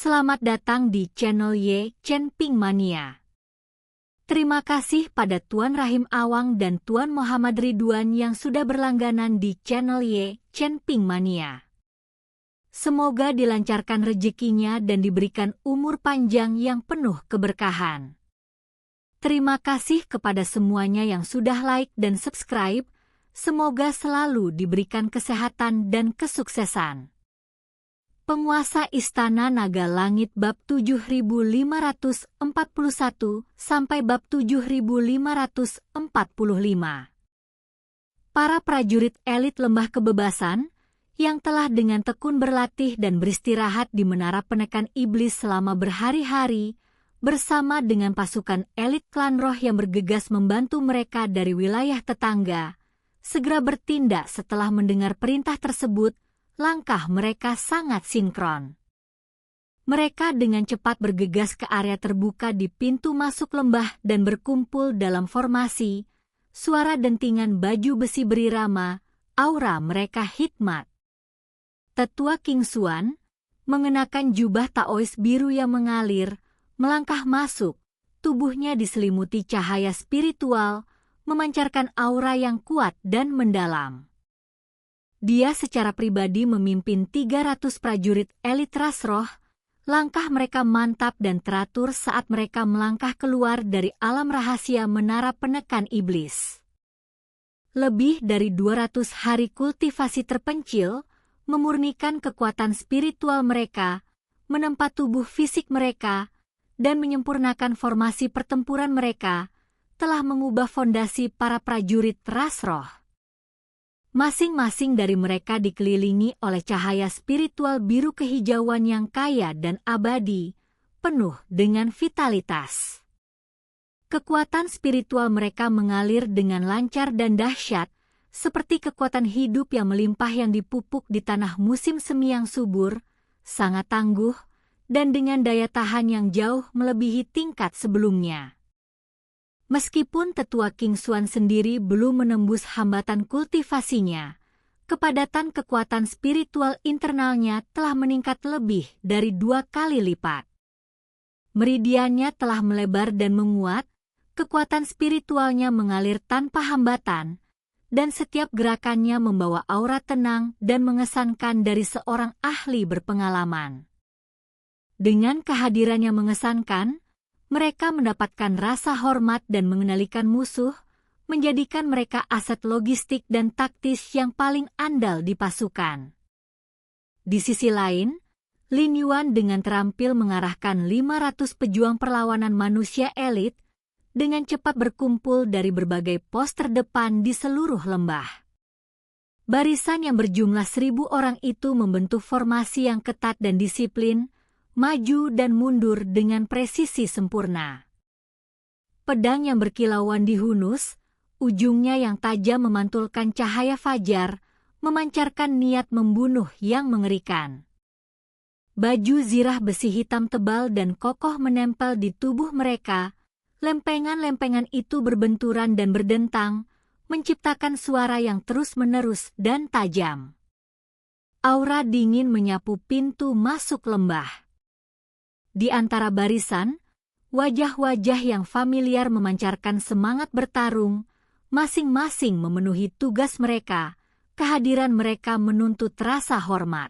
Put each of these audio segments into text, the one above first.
Selamat datang di channel Ye Chen Ping Mania. Terima kasih pada Tuan Rahim Awang dan Tuan Muhammad Ridwan yang sudah berlangganan di channel Ye Chen Ping Mania. Semoga dilancarkan rezekinya dan diberikan umur panjang yang penuh keberkahan. Terima kasih kepada semuanya yang sudah like dan subscribe. Semoga selalu diberikan kesehatan dan kesuksesan. Penguasa Istana Naga Langit bab 7541 sampai bab 7545. Para prajurit elit Lembah Kebebasan yang telah dengan tekun berlatih dan beristirahat di menara penekan iblis selama berhari-hari bersama dengan pasukan elit klan roh yang bergegas membantu mereka dari wilayah tetangga, segera bertindak setelah mendengar perintah tersebut. Langkah mereka sangat sinkron. Mereka dengan cepat bergegas ke area terbuka di pintu masuk lembah dan berkumpul dalam formasi. Suara dentingan baju besi berirama, aura mereka hikmat. Tetua King Xuan, mengenakan jubah taois biru yang mengalir, melangkah masuk. Tubuhnya diselimuti cahaya spiritual, memancarkan aura yang kuat dan mendalam. Dia secara pribadi memimpin 300 prajurit elit ras roh. Langkah mereka mantap dan teratur saat mereka melangkah keluar dari alam rahasia menara penekan iblis. Lebih dari 200 hari kultivasi terpencil, memurnikan kekuatan spiritual mereka, menempa tubuh fisik mereka, dan menyempurnakan formasi pertempuran mereka, telah mengubah fondasi para prajurit ras roh. Masing-masing dari mereka dikelilingi oleh cahaya spiritual biru kehijauan yang kaya dan abadi, penuh dengan vitalitas. Kekuatan spiritual mereka mengalir dengan lancar dan dahsyat, seperti kekuatan hidup yang melimpah yang dipupuk di tanah musim semi yang subur, sangat tangguh, dan dengan daya tahan yang jauh melebihi tingkat sebelumnya. Meskipun Tetua King Xuan sendiri belum menembus hambatan kultivasinya, kepadatan kekuatan spiritual internalnya telah meningkat lebih dari 2 kali lipat. Meridiannya telah melebar dan menguat, kekuatan spiritualnya mengalir tanpa hambatan, dan setiap gerakannya membawa aura tenang dan mengesankan dari seorang ahli berpengalaman. Dengan kehadirannya mengesankan, mereka mendapatkan rasa hormat dan mengendalikan musuh, menjadikan mereka aset logistik dan taktis yang paling andal di pasukan. Di sisi lain, Lin Yuan dengan terampil mengarahkan 500 pejuang perlawanan manusia elit, dengan cepat berkumpul dari berbagai pos terdepan di seluruh lembah. Barisan yang berjumlah 1.000 orang itu membentuk formasi yang ketat dan disiplin, maju dan mundur dengan presisi sempurna. Pedang yang berkilauan dihunus, ujungnya yang tajam memantulkan cahaya fajar, memancarkan niat membunuh yang mengerikan. Baju zirah besi hitam tebal dan kokoh menempel di tubuh mereka, lempengan-lempengan itu berbenturan dan berdentang, menciptakan suara yang terus-menerus dan tajam. Aura dingin menyapu pintu masuk lembah. Di antara barisan, wajah-wajah yang familiar memancarkan semangat bertarung, masing-masing memenuhi tugas mereka, kehadiran mereka menuntut rasa hormat.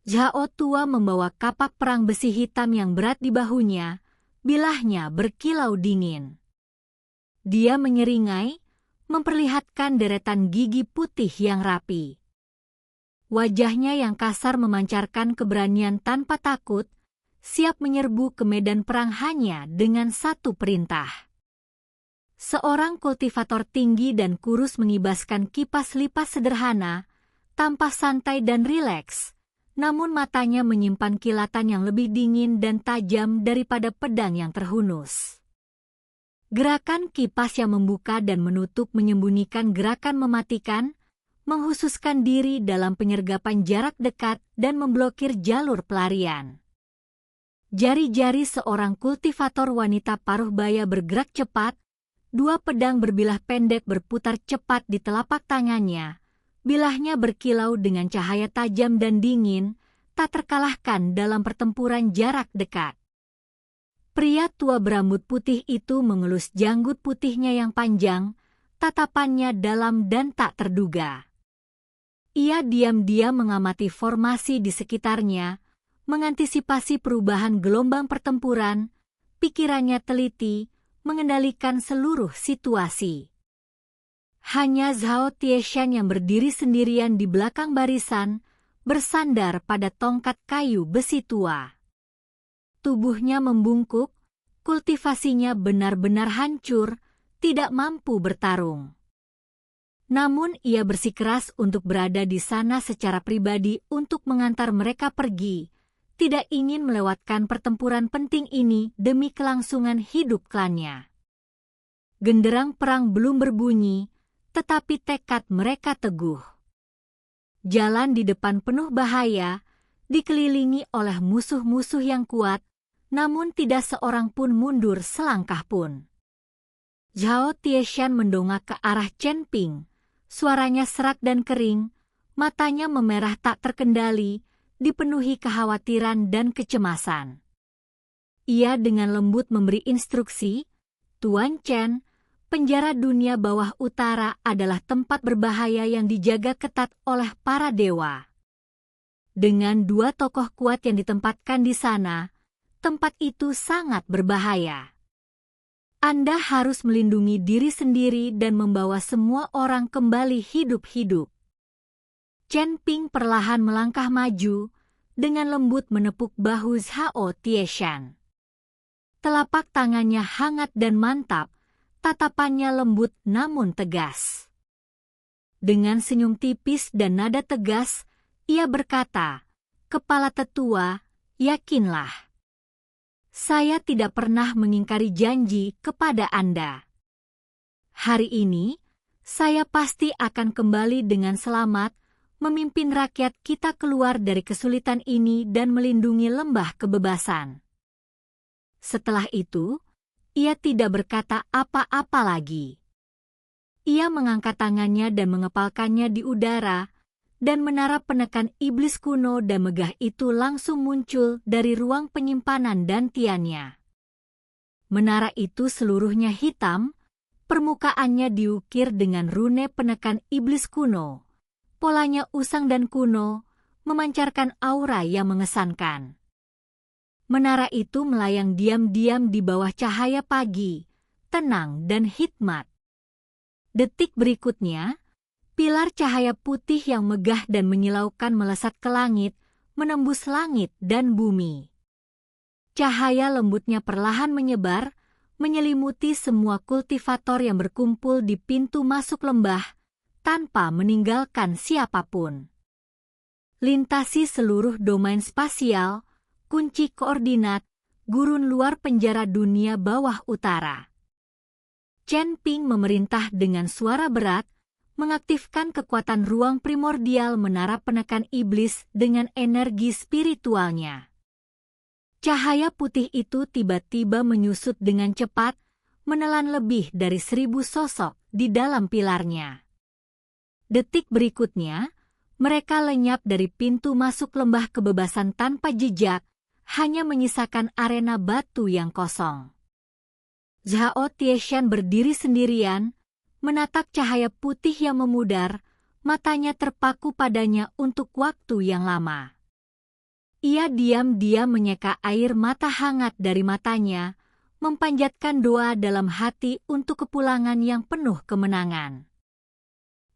Zhao Tua membawa kapak perang besi hitam yang berat di bahunya, bilahnya berkilau dingin. Dia menyeringai, memperlihatkan deretan gigi putih yang rapi. Wajahnya yang kasar memancarkan keberanian tanpa takut, siap menyerbu ke medan perang hanya dengan satu perintah. Seorang kultivator tinggi dan kurus mengibaskan kipas lipas sederhana, tampak santai dan rileks, namun matanya menyimpan kilatan yang lebih dingin dan tajam daripada pedang yang terhunus. Gerakan kipas yang membuka dan menutup menyembunyikan gerakan mematikan, menghususkan diri dalam penyergapan jarak dekat dan memblokir jalur pelarian. Jari-jari seorang kultivator wanita paruh baya bergerak cepat, 2 pedang berbilah pendek berputar cepat di telapak tangannya, bilahnya berkilau dengan cahaya tajam dan dingin, tak terkalahkan dalam pertempuran jarak dekat. Pria tua berambut putih itu mengelus janggut putihnya yang panjang, tatapannya dalam dan tak terduga. Ia diam-diam mengamati formasi di sekitarnya, mengantisipasi perubahan gelombang pertempuran, pikirannya teliti, mengendalikan seluruh situasi. Hanya Zhao Tieshan yang berdiri sendirian di belakang barisan, bersandar pada tongkat kayu besi tua. Tubuhnya membungkuk, kultivasinya benar-benar hancur, tidak mampu bertarung. Namun ia bersikeras untuk berada di sana secara pribadi untuk mengantar mereka pergi, tidak ingin melewatkan pertempuran penting ini demi kelangsungan hidup klannya. Genderang perang belum berbunyi, tetapi tekad mereka teguh. Jalan di depan penuh bahaya, dikelilingi oleh musuh-musuh yang kuat, namun tidak seorang pun mundur selangkah pun. Zhao Tieshan mendongak ke arah Chen Ping, suaranya serak dan kering, matanya memerah tak terkendali, dipenuhi kekhawatiran dan kecemasan. Ia dengan lembut memberi instruksi, "Tuan Chen, penjara dunia bawah utara adalah tempat berbahaya yang dijaga ketat oleh para dewa. Dengan 2 tokoh kuat yang ditempatkan di sana, tempat itu sangat berbahaya. Anda harus melindungi diri sendiri dan membawa semua orang kembali hidup-hidup." Chen Ping perlahan melangkah maju, dengan lembut menepuk bahu Zhao Tieshan. Telapak tangannya hangat dan mantap, tatapannya lembut namun tegas. Dengan senyum tipis dan nada tegas, ia berkata, "Kepala tetua, yakinlah. Saya tidak pernah mengingkari janji kepada Anda. Hari ini, saya pasti akan kembali dengan selamat, memimpin rakyat kita keluar dari kesulitan ini dan melindungi lembah kebebasan." Setelah itu, ia tidak berkata apa-apa lagi. Ia mengangkat tangannya dan mengepalkannya di udara, dan menara penekan iblis kuno dan megah itu langsung muncul dari ruang penyimpanan dantiannya. Menara itu seluruhnya hitam, permukaannya diukir dengan rune penekan iblis kuno. Polanya usang dan kuno, memancarkan aura yang mengesankan. Menara itu melayang diam-diam di bawah cahaya pagi, tenang dan hikmat. Detik berikutnya, pilar cahaya putih yang megah dan menyilaukan melesat ke langit, menembus langit dan bumi. Cahaya lembutnya perlahan menyebar, menyelimuti semua kultivator yang berkumpul di pintu masuk lembah, tanpa meninggalkan siapapun. Lintasi seluruh domain spasial, kunci koordinat, gurun luar penjara dunia bawah utara. Chen Ping memerintah dengan suara berat, mengaktifkan kekuatan ruang primordial menara penekan iblis dengan energi spiritualnya. Cahaya putih itu tiba-tiba menyusut dengan cepat, menelan lebih dari 1000 sosok di dalam pilarnya. Detik berikutnya, mereka lenyap dari pintu masuk lembah kebebasan tanpa jejak, hanya menyisakan arena batu yang kosong. Zhao Tieshan berdiri sendirian, menatap cahaya putih yang memudar, matanya terpaku padanya untuk waktu yang lama. Ia diam-diam menyeka air mata hangat dari matanya, memanjatkan doa dalam hati untuk kepulangan yang penuh kemenangan.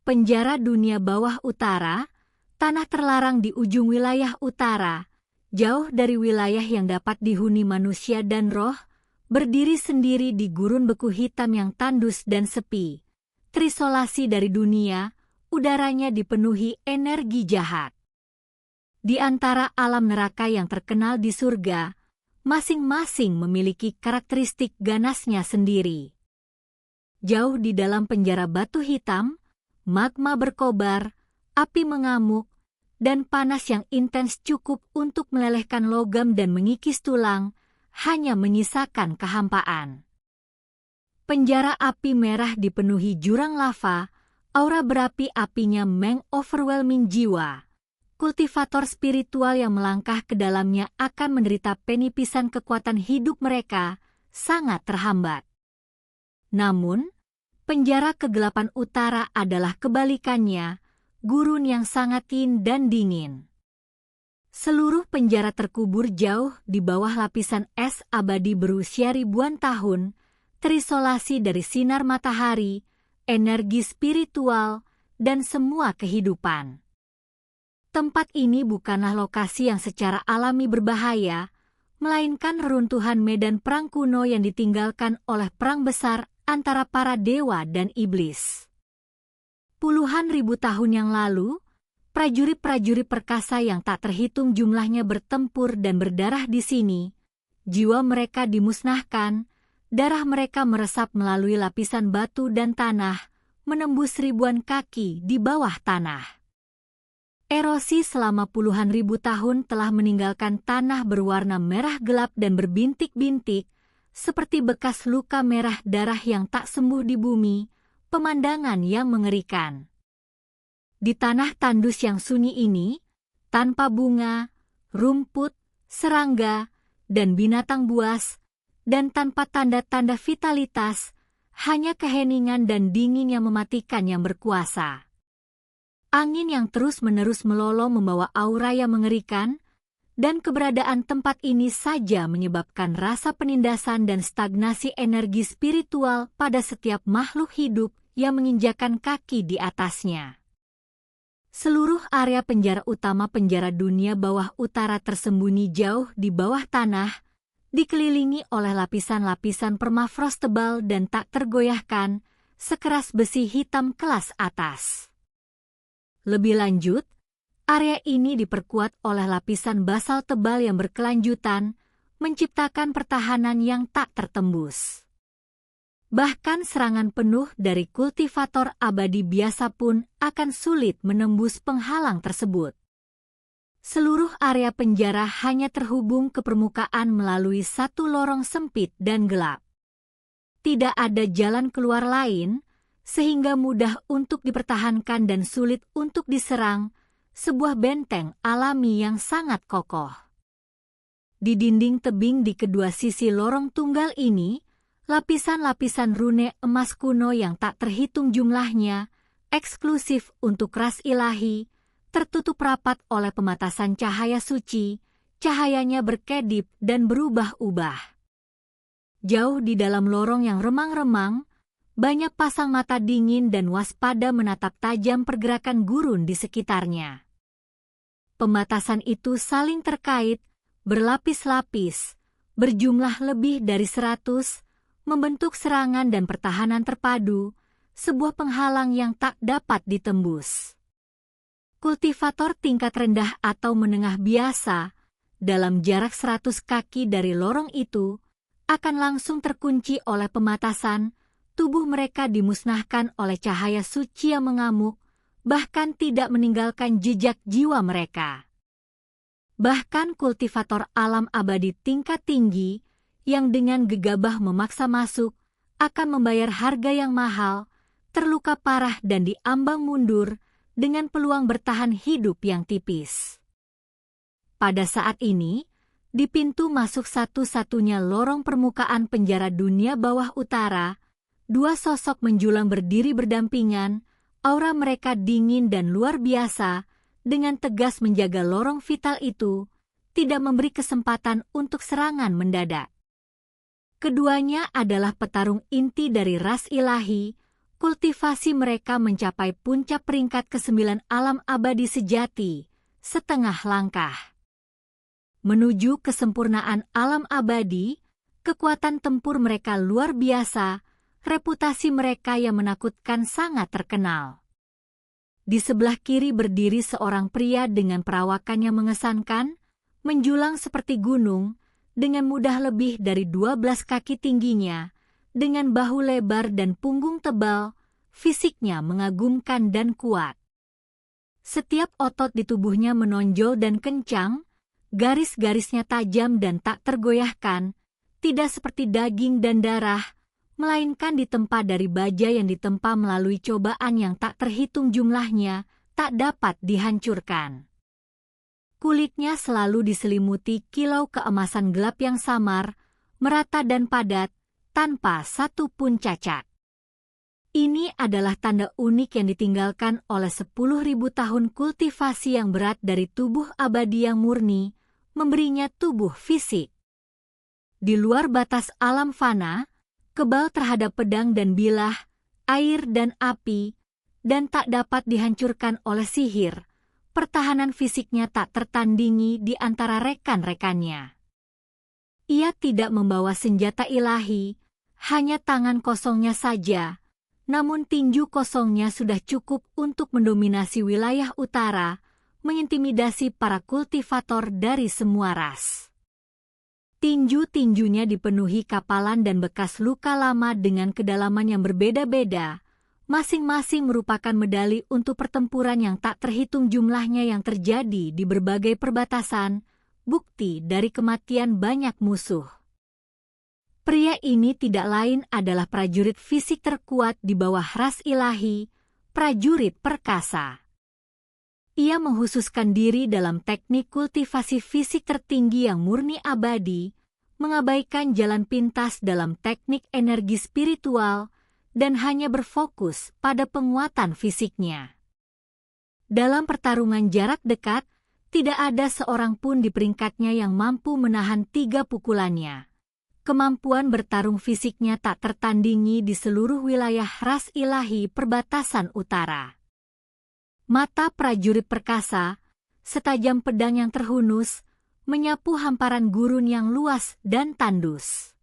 Penjara dunia bawah utara, tanah terlarang di ujung wilayah utara, jauh dari wilayah yang dapat dihuni manusia dan roh, berdiri sendiri di gurun beku hitam yang tandus dan sepi. Terisolasi dari dunia, udaranya dipenuhi energi jahat. Di antara alam neraka yang terkenal di surga, masing-masing memiliki karakteristik ganasnya sendiri. Jauh di dalam penjara batu hitam, magma berkobar, api mengamuk, dan panas yang intens cukup untuk melelehkan logam dan mengikis tulang, hanya menyisakan kehampaan. Penjara api merah dipenuhi jurang lava, aura berapi-apinya meng-overwhelming jiwa. kultivator spiritual yang melangkah ke dalamnya akan menderita penipisan kekuatan hidup mereka sangat terhambat. Namun, penjara kegelapan utara adalah kebalikannya, gurun yang sangat dan dingin. Seluruh penjara terkubur jauh di bawah lapisan es abadi berusia ribuan tahun, terisolasi dari sinar matahari, energi spiritual, dan semua kehidupan. Tempat ini bukanlah lokasi yang secara alami berbahaya, melainkan reruntuhan medan perang kuno yang ditinggalkan oleh perang besar antara para dewa dan iblis. Puluhan ribu tahun yang lalu, prajurit-prajurit perkasa yang tak terhitung jumlahnya bertempur dan berdarah di sini. Jiwa mereka dimusnahkan, darah mereka meresap melalui lapisan batu dan tanah, menembus ribuan kaki di bawah tanah. Erosi selama puluhan ribu tahun telah meninggalkan tanah berwarna merah gelap dan berbintik-bintik, seperti bekas luka merah darah yang tak sembuh di bumi, pemandangan yang mengerikan. Di tanah tandus yang sunyi ini, tanpa bunga, rumput, serangga, dan binatang buas, dan tanpa tanda-tanda vitalitas, hanya keheningan dan dingin yang mematikan yang berkuasa. Angin yang terus-menerus meloloh membawa aura yang mengerikan, dan keberadaan tempat ini saja menyebabkan rasa penindasan dan stagnasi energi spiritual pada setiap makhluk hidup yang menginjakan kaki di atasnya. Seluruh area penjara utama penjara dunia bawah utara tersembunyi jauh di bawah tanah, dikelilingi oleh lapisan-lapisan permafrost tebal dan tak tergoyahkan, sekeras besi hitam kelas atas. Lebih lanjut, area ini diperkuat oleh lapisan basal tebal yang berkelanjutan, menciptakan pertahanan yang tak tertembus. Bahkan serangan penuh dari kultivator abadi biasa pun akan sulit menembus penghalang tersebut. Seluruh area penjara hanya terhubung ke permukaan melalui satu lorong sempit dan gelap. Tidak ada jalan keluar lain, sehingga mudah untuk dipertahankan dan sulit untuk diserang, sebuah benteng alami yang sangat kokoh. Di dinding tebing di kedua sisi lorong tunggal ini, lapisan-lapisan rune emas kuno yang tak terhitung jumlahnya, eksklusif untuk ras ilahi, tertutup rapat oleh pematasan cahaya suci, cahayanya berkedip dan berubah-ubah. Jauh di dalam lorong yang remang-remang, banyak pasang mata dingin dan waspada menatap tajam pergerakan gurun di sekitarnya. Pembatasan itu saling terkait, berlapis-lapis, berjumlah lebih dari 100, membentuk serangan dan pertahanan terpadu, sebuah penghalang yang tak dapat ditembus. Kultivator tingkat rendah atau menengah biasa, dalam jarak 100 kaki dari lorong itu, akan langsung terkunci oleh pembatasan. Tubuh mereka dimusnahkan oleh cahaya suci yang mengamuk, bahkan tidak meninggalkan jejak jiwa mereka. Bahkan kultivator alam abadi tingkat tinggi, yang dengan gegabah memaksa masuk, akan membayar harga yang mahal, terluka parah dan diambang mundur, dengan peluang bertahan hidup yang tipis. Pada saat ini, di pintu masuk satu-satunya lorong permukaan penjara dunia bawah utara, dua sosok menjulang berdiri berdampingan, aura mereka dingin dan luar biasa, dengan tegas menjaga lorong vital itu, tidak memberi kesempatan untuk serangan mendadak. Keduanya adalah petarung inti dari ras ilahi, kultivasi mereka mencapai puncak peringkat ke-9 alam abadi sejati, setengah langkah. Menuju kesempurnaan alam abadi, kekuatan tempur mereka luar biasa, reputasi mereka yang menakutkan sangat terkenal. Di sebelah kiri berdiri seorang pria dengan perawakan yang mengesankan, menjulang seperti gunung, dengan mudah lebih dari 12 kaki tingginya, dengan bahu lebar dan punggung tebal, fisiknya mengagumkan dan kuat. Setiap otot di tubuhnya menonjol dan kencang, garis-garisnya tajam dan tak tergoyahkan, tidak seperti daging dan darah, melainkan ditempa dari baja yang ditempa melalui cobaan yang tak terhitung jumlahnya, tak dapat dihancurkan. Kulitnya selalu diselimuti kilau keemasan gelap yang samar, merata dan padat, tanpa satu pun cacat. Ini adalah tanda unik yang ditinggalkan oleh 10.000 tahun kultivasi yang berat dari tubuh abadi yang murni, memberinya tubuh fisik. Di luar batas alam fana, kebal terhadap pedang dan bilah, air dan api, dan tak dapat dihancurkan oleh sihir, pertahanan fisiknya tak tertandingi di antara rekan-rekannya. Ia tidak membawa senjata ilahi, hanya tangan kosongnya saja. Namun tinju kosongnya sudah cukup untuk mendominasi wilayah utara, mengintimidasi para kultivator dari semua ras. Tinju-tinjunya dipenuhi kapalan dan bekas luka lama dengan kedalaman yang berbeda-beda, masing-masing merupakan medali untuk pertempuran yang tak terhitung jumlahnya yang terjadi di berbagai perbatasan, bukti dari kematian banyak musuh. Pria ini tidak lain adalah prajurit fisik terkuat di bawah ras ilahi, prajurit perkasa. Ia menghususkan diri dalam teknik kultivasi fisik tertinggi yang murni abadi, mengabaikan jalan pintas dalam teknik energi spiritual, dan hanya berfokus pada penguatan fisiknya. Dalam pertarungan jarak dekat, tidak ada seorang pun di peringkatnya yang mampu menahan 3 pukulannya. Kemampuan bertarung fisiknya tak tertandingi di seluruh wilayah ras ilahi perbatasan utara. Mata prajurit perkasa, setajam pedang yang terhunus, menyapu hamparan gurun yang luas dan tandus.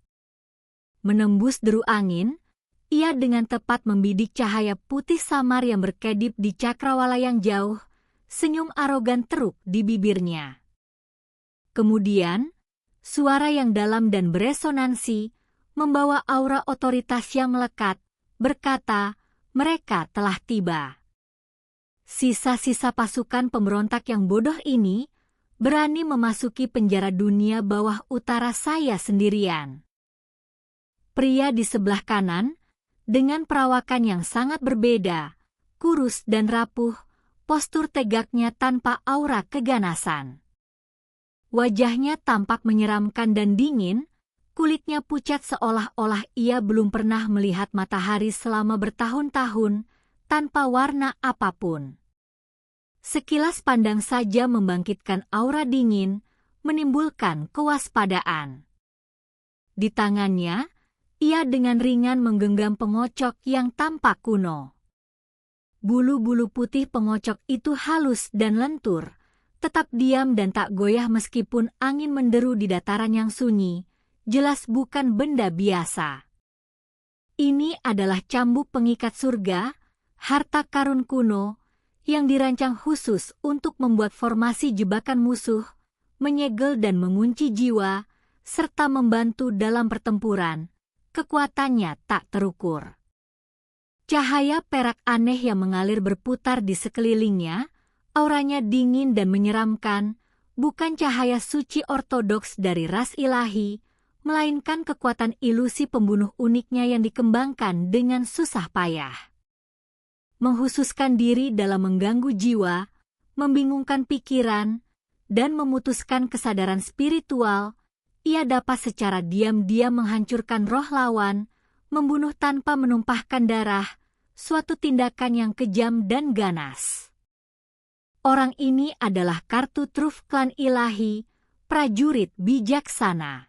Menembus deru angin, ia dengan tepat membidik cahaya putih samar yang berkedip di cakrawala yang jauh, senyum arogan teruk di bibirnya. Kemudian, suara yang dalam dan beresonansi, membawa aura otoritas yang melekat, berkata, mereka telah tiba. Sisa-sisa pasukan pemberontak yang bodoh ini, berani memasuki penjara dunia bawah utara saya sendirian. Pria di sebelah kanan, dengan perawakan yang sangat berbeda, kurus dan rapuh, postur tegaknya tanpa aura keganasan. Wajahnya tampak menyeramkan dan dingin, kulitnya pucat seolah-olah ia belum pernah melihat matahari selama bertahun-tahun, tanpa warna apapun. Sekilas pandang saja membangkitkan aura dingin, menimbulkan kewaspadaan. Di tangannya, ia dengan ringan menggenggam pengocok yang tampak kuno. Bulu-bulu putih pengocok itu halus dan lentur, tetap diam dan tak goyah meskipun angin menderu di dataran yang sunyi, jelas bukan benda biasa. Ini adalah cambuk pengikat surga, harta karun kuno, yang dirancang khusus untuk membuat formasi jebakan musuh, menyegel dan mengunci jiwa, serta membantu dalam pertempuran. Kekuatannya tak terukur. Cahaya perak aneh yang mengalir berputar di sekelilingnya, auranya dingin dan menyeramkan, bukan cahaya suci ortodoks dari ras ilahi, melainkan kekuatan ilusi pembunuh uniknya yang dikembangkan dengan susah payah. Menghususkan diri dalam mengganggu jiwa, membingungkan pikiran, dan memutuskan kesadaran spiritual, ia dapat secara diam-diam menghancurkan roh lawan, membunuh tanpa menumpahkan darah, suatu tindakan yang kejam dan ganas. Orang ini adalah kartu truf klan ilahi, prajurit bijaksana.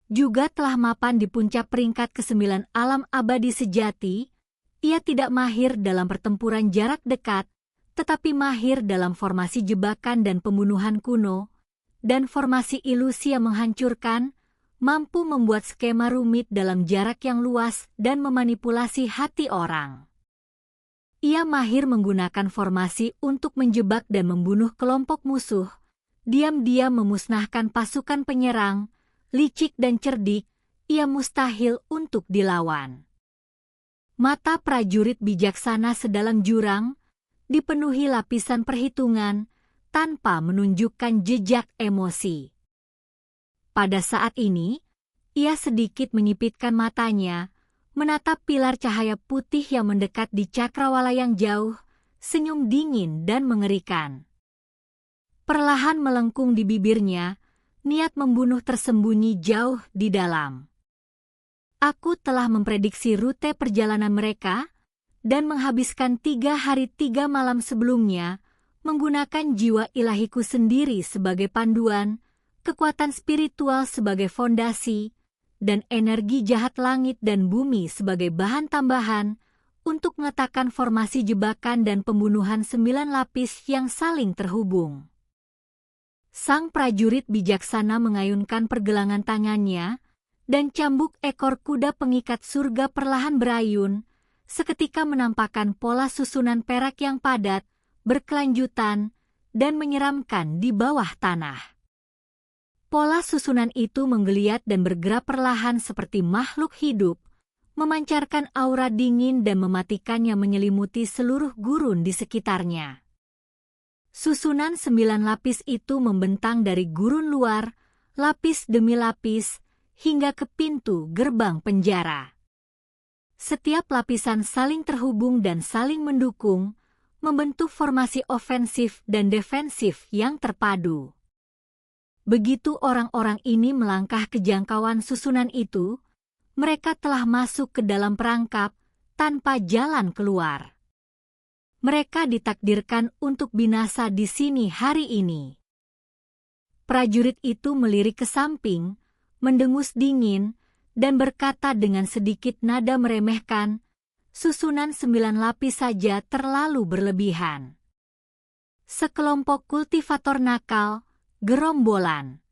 Juga telah mapan di puncak peringkat ke-9 alam abadi sejati, ia tidak mahir dalam pertempuran jarak dekat, tetapi mahir dalam formasi jebakan dan pembunuhan kuno, dan formasi ilusi yang menghancurkan, mampu membuat skema rumit dalam jarak yang luas dan memanipulasi hati orang. Ia mahir menggunakan formasi untuk menjebak dan membunuh kelompok musuh, diam-diam memusnahkan pasukan penyerang, licik dan cerdik, ia mustahil untuk dilawan. Mata prajurit bijaksana sedalam jurang, dipenuhi lapisan perhitungan, tanpa menunjukkan jejak emosi. Pada saat ini, ia sedikit menyipitkan matanya, menatap pilar cahaya putih yang mendekat di cakrawala yang jauh, senyum dingin dan mengerikan. Perlahan melengkung di bibirnya, niat membunuh tersembunyi jauh di dalam. Aku telah memprediksi rute perjalanan mereka dan menghabiskan 3 hari 3 malam sebelumnya menggunakan jiwa ilahiku sendiri sebagai panduan, kekuatan spiritual sebagai fondasi, dan energi jahat langit dan bumi sebagai bahan tambahan untuk meletakkan formasi jebakan dan pembunuhan 9 lapis yang saling terhubung. Sang prajurit bijaksana mengayunkan pergelangan tangannya, dan cambuk ekor kuda pengikat surga perlahan berayun, seketika menampakkan pola susunan perak yang padat, berkelanjutan, dan menyeramkan di bawah tanah. Pola susunan itu menggeliat dan bergerak perlahan seperti makhluk hidup, memancarkan aura dingin dan mematikan yang menyelimuti seluruh gurun di sekitarnya. Susunan 9 lapis itu membentang dari gurun luar, lapis demi lapis, hingga ke pintu gerbang penjara. Setiap lapisan saling terhubung dan saling mendukung, membentuk formasi ofensif dan defensif yang terpadu. Begitu orang-orang ini melangkah ke jangkauan susunan itu, mereka telah masuk ke dalam perangkap tanpa jalan keluar. Mereka ditakdirkan untuk binasa di sini hari ini. Prajurit itu melirik ke samping, mendengus dingin, dan berkata dengan sedikit nada meremehkan, susunan 9 lapis saja terlalu berlebihan. Sekelompok kultivator nakal, gerombolan.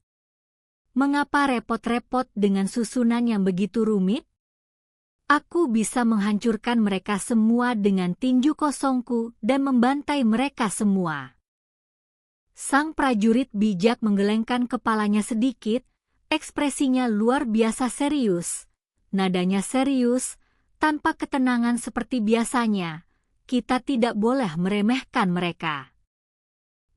Mengapa repot-repot dengan susunan yang begitu rumit? Aku bisa menghancurkan mereka semua dengan tinju kosongku dan membantai mereka semua. Sang prajurit bijak menggelengkan kepalanya sedikit, ekspresinya luar biasa serius, nadanya serius, tanpa ketenangan seperti biasanya. Kita tidak boleh meremehkan mereka.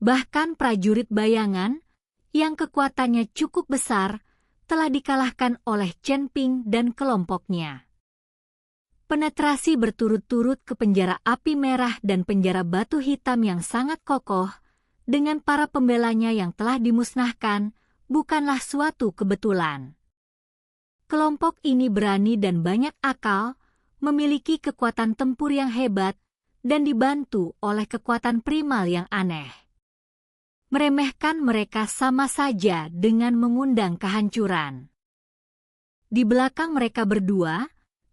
Bahkan prajurit bayangan, yang kekuatannya cukup besar, telah dikalahkan oleh Chen Ping dan kelompoknya. Penetrasi berturut-turut ke penjara api merah dan penjara batu hitam yang sangat kokoh, dengan para pembelanya yang telah dimusnahkan, bukanlah suatu kebetulan. Kelompok ini berani dan banyak akal, memiliki kekuatan tempur yang hebat, dan dibantu oleh kekuatan primal yang aneh. Meremehkan mereka sama saja dengan mengundang kehancuran. Di belakang mereka berdua,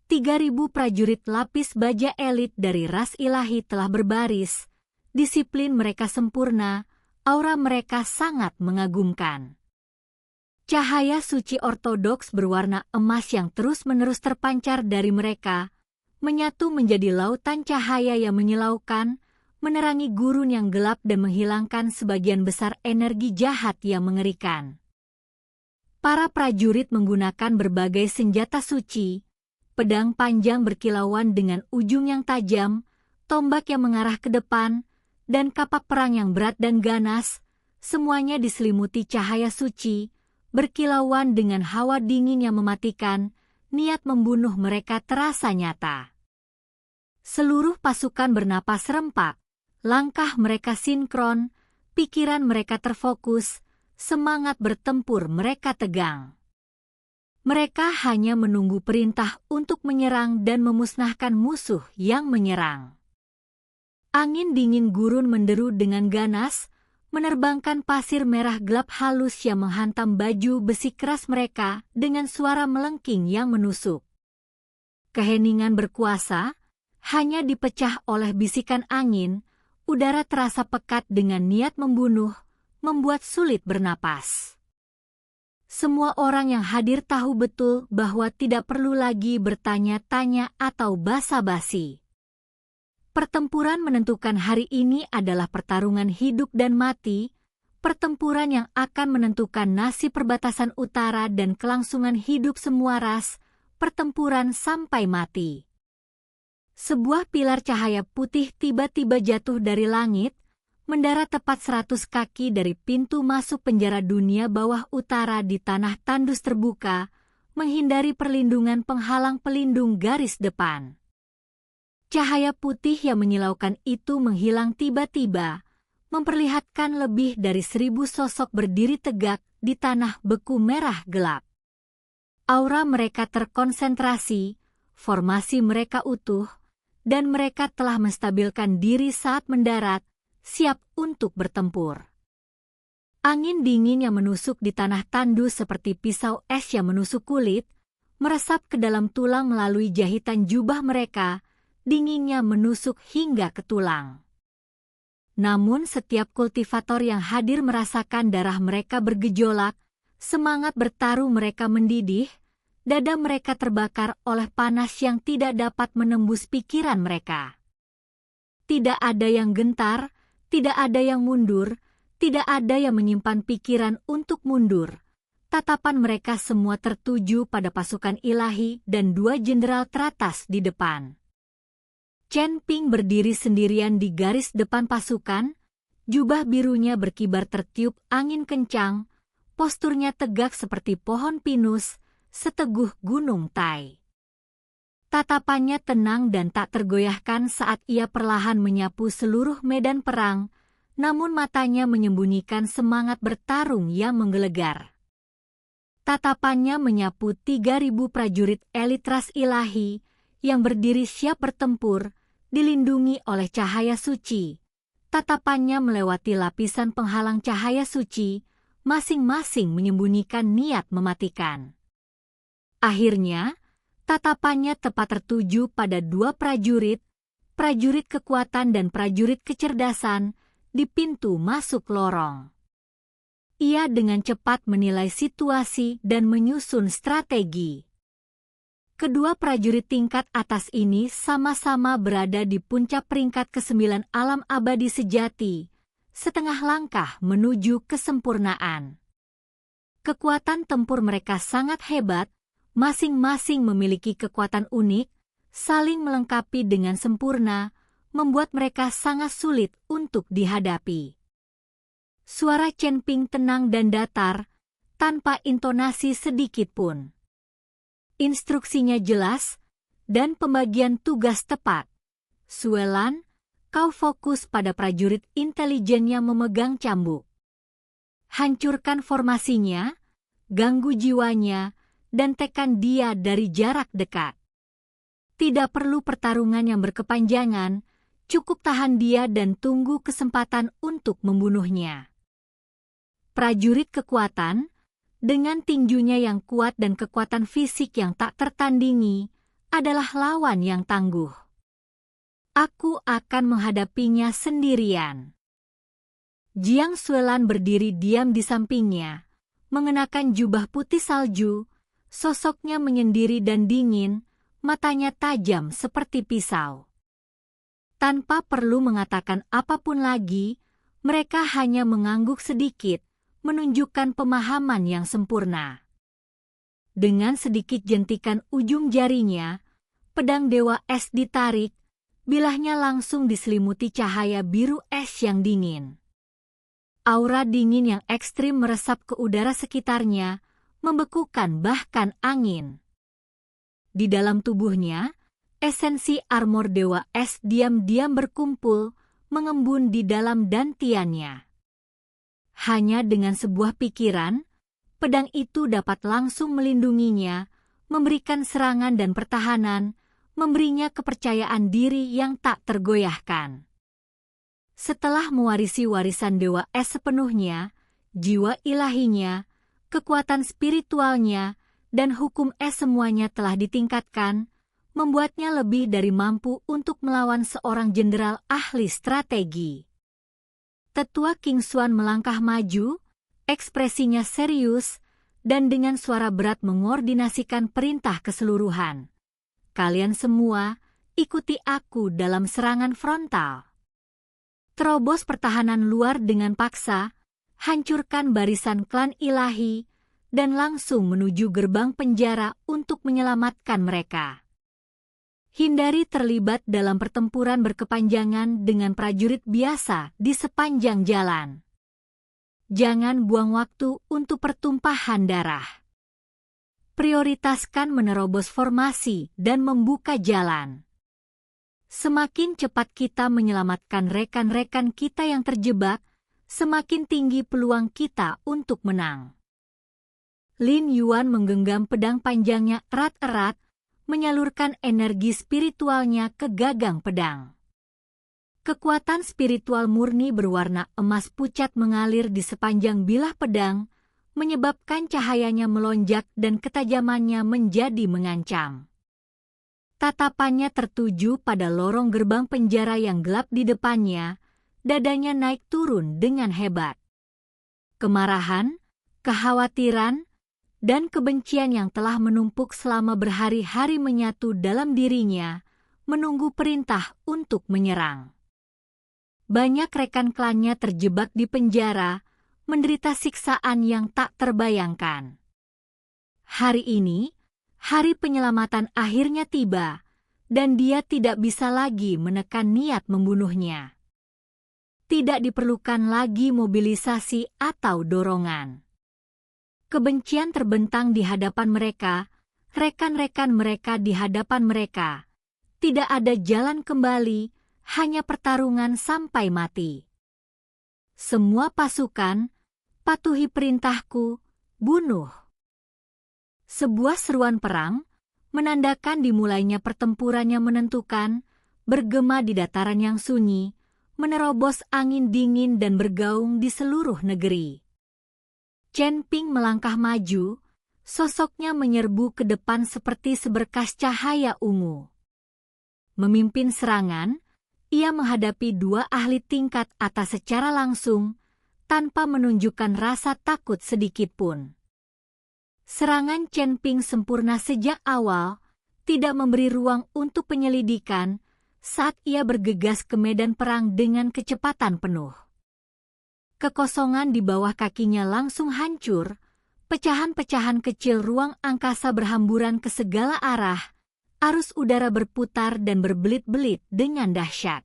3.000 prajurit lapis baja elit dari ras ilahi telah berbaris. Disiplin mereka sempurna, aura mereka sangat mengagumkan. Cahaya suci ortodoks berwarna emas yang terus-menerus terpancar dari mereka, menyatu menjadi lautan cahaya yang menyilaukan, menerangi gurun yang gelap dan menghilangkan sebagian besar energi jahat yang mengerikan. Para prajurit menggunakan berbagai senjata suci, pedang panjang berkilauan dengan ujung yang tajam, tombak yang mengarah ke depan, dan kapak perang yang berat dan ganas, semuanya diselimuti cahaya suci, berkilauan dengan hawa dingin yang mematikan, niat membunuh mereka terasa nyata. Seluruh pasukan bernapas serempak, langkah mereka sinkron, pikiran mereka terfokus, semangat bertempur mereka tegang. Mereka hanya menunggu perintah untuk menyerang dan memusnahkan musuh yang menyerang. Angin dingin gurun menderu dengan ganas, menerbangkan pasir merah gelap halus yang menghantam baju besi keras mereka dengan suara melengking yang menusuk. Keheningan berkuasa, hanya dipecah oleh bisikan angin, udara terasa pekat dengan niat membunuh, membuat sulit bernapas. Semua orang yang hadir tahu betul bahwa tidak perlu lagi bertanya-tanya atau basa-basi. Pertempuran menentukan hari ini adalah pertarungan hidup dan mati, pertempuran yang akan menentukan nasib perbatasan utara dan kelangsungan hidup semua ras, pertempuran sampai mati. Sebuah pilar cahaya putih tiba-tiba jatuh dari langit, mendarat tepat 100 kaki dari pintu masuk penjara dunia bawah utara di tanah tandus terbuka, menghindari perlindungan penghalang pelindung garis depan. Cahaya putih yang menyilaukan itu menghilang tiba-tiba, memperlihatkan lebih dari 1.000 sosok berdiri tegak di tanah beku merah gelap. Aura mereka terkonsentrasi, formasi mereka utuh, dan mereka telah menstabilkan diri saat mendarat, siap untuk bertempur. Angin dingin yang menusuk di tanah tandus seperti pisau es yang menusuk kulit, meresap ke dalam tulang melalui jahitan jubah mereka, dinginnya menusuk hingga ke tulang. Namun setiap kultivator yang hadir merasakan darah mereka bergejolak, semangat bertaruh mereka mendidih, dada mereka terbakar oleh panas yang tidak dapat menembus pikiran mereka. Tidak ada yang gentar, tidak ada yang mundur, tidak ada yang menyimpan pikiran untuk mundur. Tatapan mereka semua tertuju pada pasukan ilahi dan 2 jenderal teratas di depan. Chen Ping berdiri sendirian di garis depan pasukan, jubah birunya berkibar tertiup angin kencang, posturnya tegak seperti pohon pinus, seteguh gunung Tai. Tatapannya tenang dan tak tergoyahkan saat ia perlahan menyapu seluruh medan perang, namun matanya menyembunyikan semangat bertarung yang menggelegar. Tatapannya menyapu 3.000 prajurit elit ras ilahi yang berdiri siap bertempur, dilindungi oleh cahaya suci. Tatapannya melewati lapisan penghalang cahaya suci, masing-masing menyembunyikan niat mematikan. Akhirnya, tatapannya tepat tertuju pada 2 prajurit, prajurit kekuatan dan prajurit kecerdasan, di pintu masuk lorong. Ia dengan cepat menilai situasi dan menyusun strategi. Kedua prajurit tingkat atas ini sama-sama berada di puncak peringkat ke-9 alam abadi sejati, setengah langkah menuju kesempurnaan. Kekuatan tempur mereka sangat hebat, masing-masing memiliki kekuatan unik, saling melengkapi dengan sempurna, membuat mereka sangat sulit untuk dihadapi. Suara Chen Ping tenang dan datar, tanpa intonasi sedikit pun. Instruksinya jelas, dan pembagian tugas tepat. Suelan, kau fokus pada prajurit intelijen yang memegang cambuk. Hancurkan formasinya, ganggu jiwanya, dan tekan dia dari jarak dekat. Tidak perlu pertarungan yang berkepanjangan, cukup tahan dia dan tunggu kesempatan untuk membunuhnya. Prajurit kekuatan, dengan tinjunya yang kuat dan kekuatan fisik yang tak tertandingi, adalah lawan yang tangguh. Aku akan menghadapinya sendirian. Jiang Suelan berdiri diam di sampingnya, mengenakan jubah putih salju, sosoknya menyendiri dan dingin, matanya tajam seperti pisau. Tanpa perlu mengatakan apapun lagi, mereka hanya mengangguk sedikit, menunjukkan pemahaman yang sempurna. Dengan sedikit jentikan ujung jarinya, pedang Dewa Es ditarik, bilahnya langsung diselimuti cahaya biru es yang dingin. Aura dingin yang ekstrim meresap ke udara sekitarnya, membekukan bahkan angin. Di dalam tubuhnya, esensi armor Dewa Es diam-diam berkumpul, mengembun di dalam dantiannya. Hanya dengan sebuah pikiran, pedang itu dapat langsung melindunginya, memberikan serangan dan pertahanan, memberinya kepercayaan diri yang tak tergoyahkan. Setelah mewarisi warisan Dewa Es sepenuhnya, jiwa ilahinya, kekuatan spiritualnya, dan hukum es semuanya telah ditingkatkan, membuatnya lebih dari mampu untuk melawan seorang jenderal ahli strategi. Tetua King Xuan melangkah maju, ekspresinya serius, dan dengan suara berat mengordinasikan perintah keseluruhan. Kalian semua, ikuti aku dalam serangan frontal. Terobos pertahanan luar dengan paksa, hancurkan barisan klan ilahi, dan langsung menuju gerbang penjara untuk menyelamatkan mereka. Hindari terlibat dalam pertempuran berkepanjangan dengan prajurit biasa di sepanjang jalan. Jangan buang waktu untuk pertumpahan darah. Prioritaskan menerobos formasi dan membuka jalan. Semakin cepat kita menyelamatkan rekan-rekan kita yang terjebak, semakin tinggi peluang kita untuk menang. Lin Yuan menggenggam pedang panjangnya erat-erat, menyalurkan energi spiritualnya ke gagang pedang. Kekuatan spiritual murni berwarna emas pucat mengalir di sepanjang bilah pedang, menyebabkan cahayanya melonjak dan ketajamannya menjadi mengancam. Tatapannya tertuju pada lorong gerbang penjara yang gelap di depannya, dadanya naik turun dengan hebat. Kemarahan, kekhawatiran, dan kebencian yang telah menumpuk selama berhari-hari menyatu dalam dirinya, menunggu perintah untuk menyerang. Banyak rekan klannya terjebak di penjara, menderita siksaan yang tak terbayangkan. Hari ini, hari penyelamatan akhirnya tiba, dan dia tidak bisa lagi menekan niat membunuhnya. Tidak diperlukan lagi mobilisasi atau dorongan. Kebencian terbentang di hadapan mereka, rekan-rekan mereka di hadapan mereka. Tidak ada jalan kembali, hanya pertarungan sampai mati. Semua pasukan, patuhi perintahku, bunuh. Sebuah seruan perang, menandakan dimulainya pertempuran yang menentukan, bergema di dataran yang sunyi, menerobos angin dingin dan bergaung di seluruh negeri. Chen Ping melangkah maju, sosoknya menyerbu ke depan seperti seberkas cahaya ungu. Memimpin serangan, ia menghadapi dua ahli tingkat atas secara langsung, tanpa menunjukkan rasa takut sedikitpun. Serangan Chen Ping sempurna sejak awal, tidak memberi ruang untuk penyelidikan saat ia bergegas ke medan perang dengan kecepatan penuh. Kekosongan di bawah kakinya langsung hancur, pecahan-pecahan kecil ruang angkasa berhamburan ke segala arah, arus udara berputar dan berbelit-belit dengan dahsyat.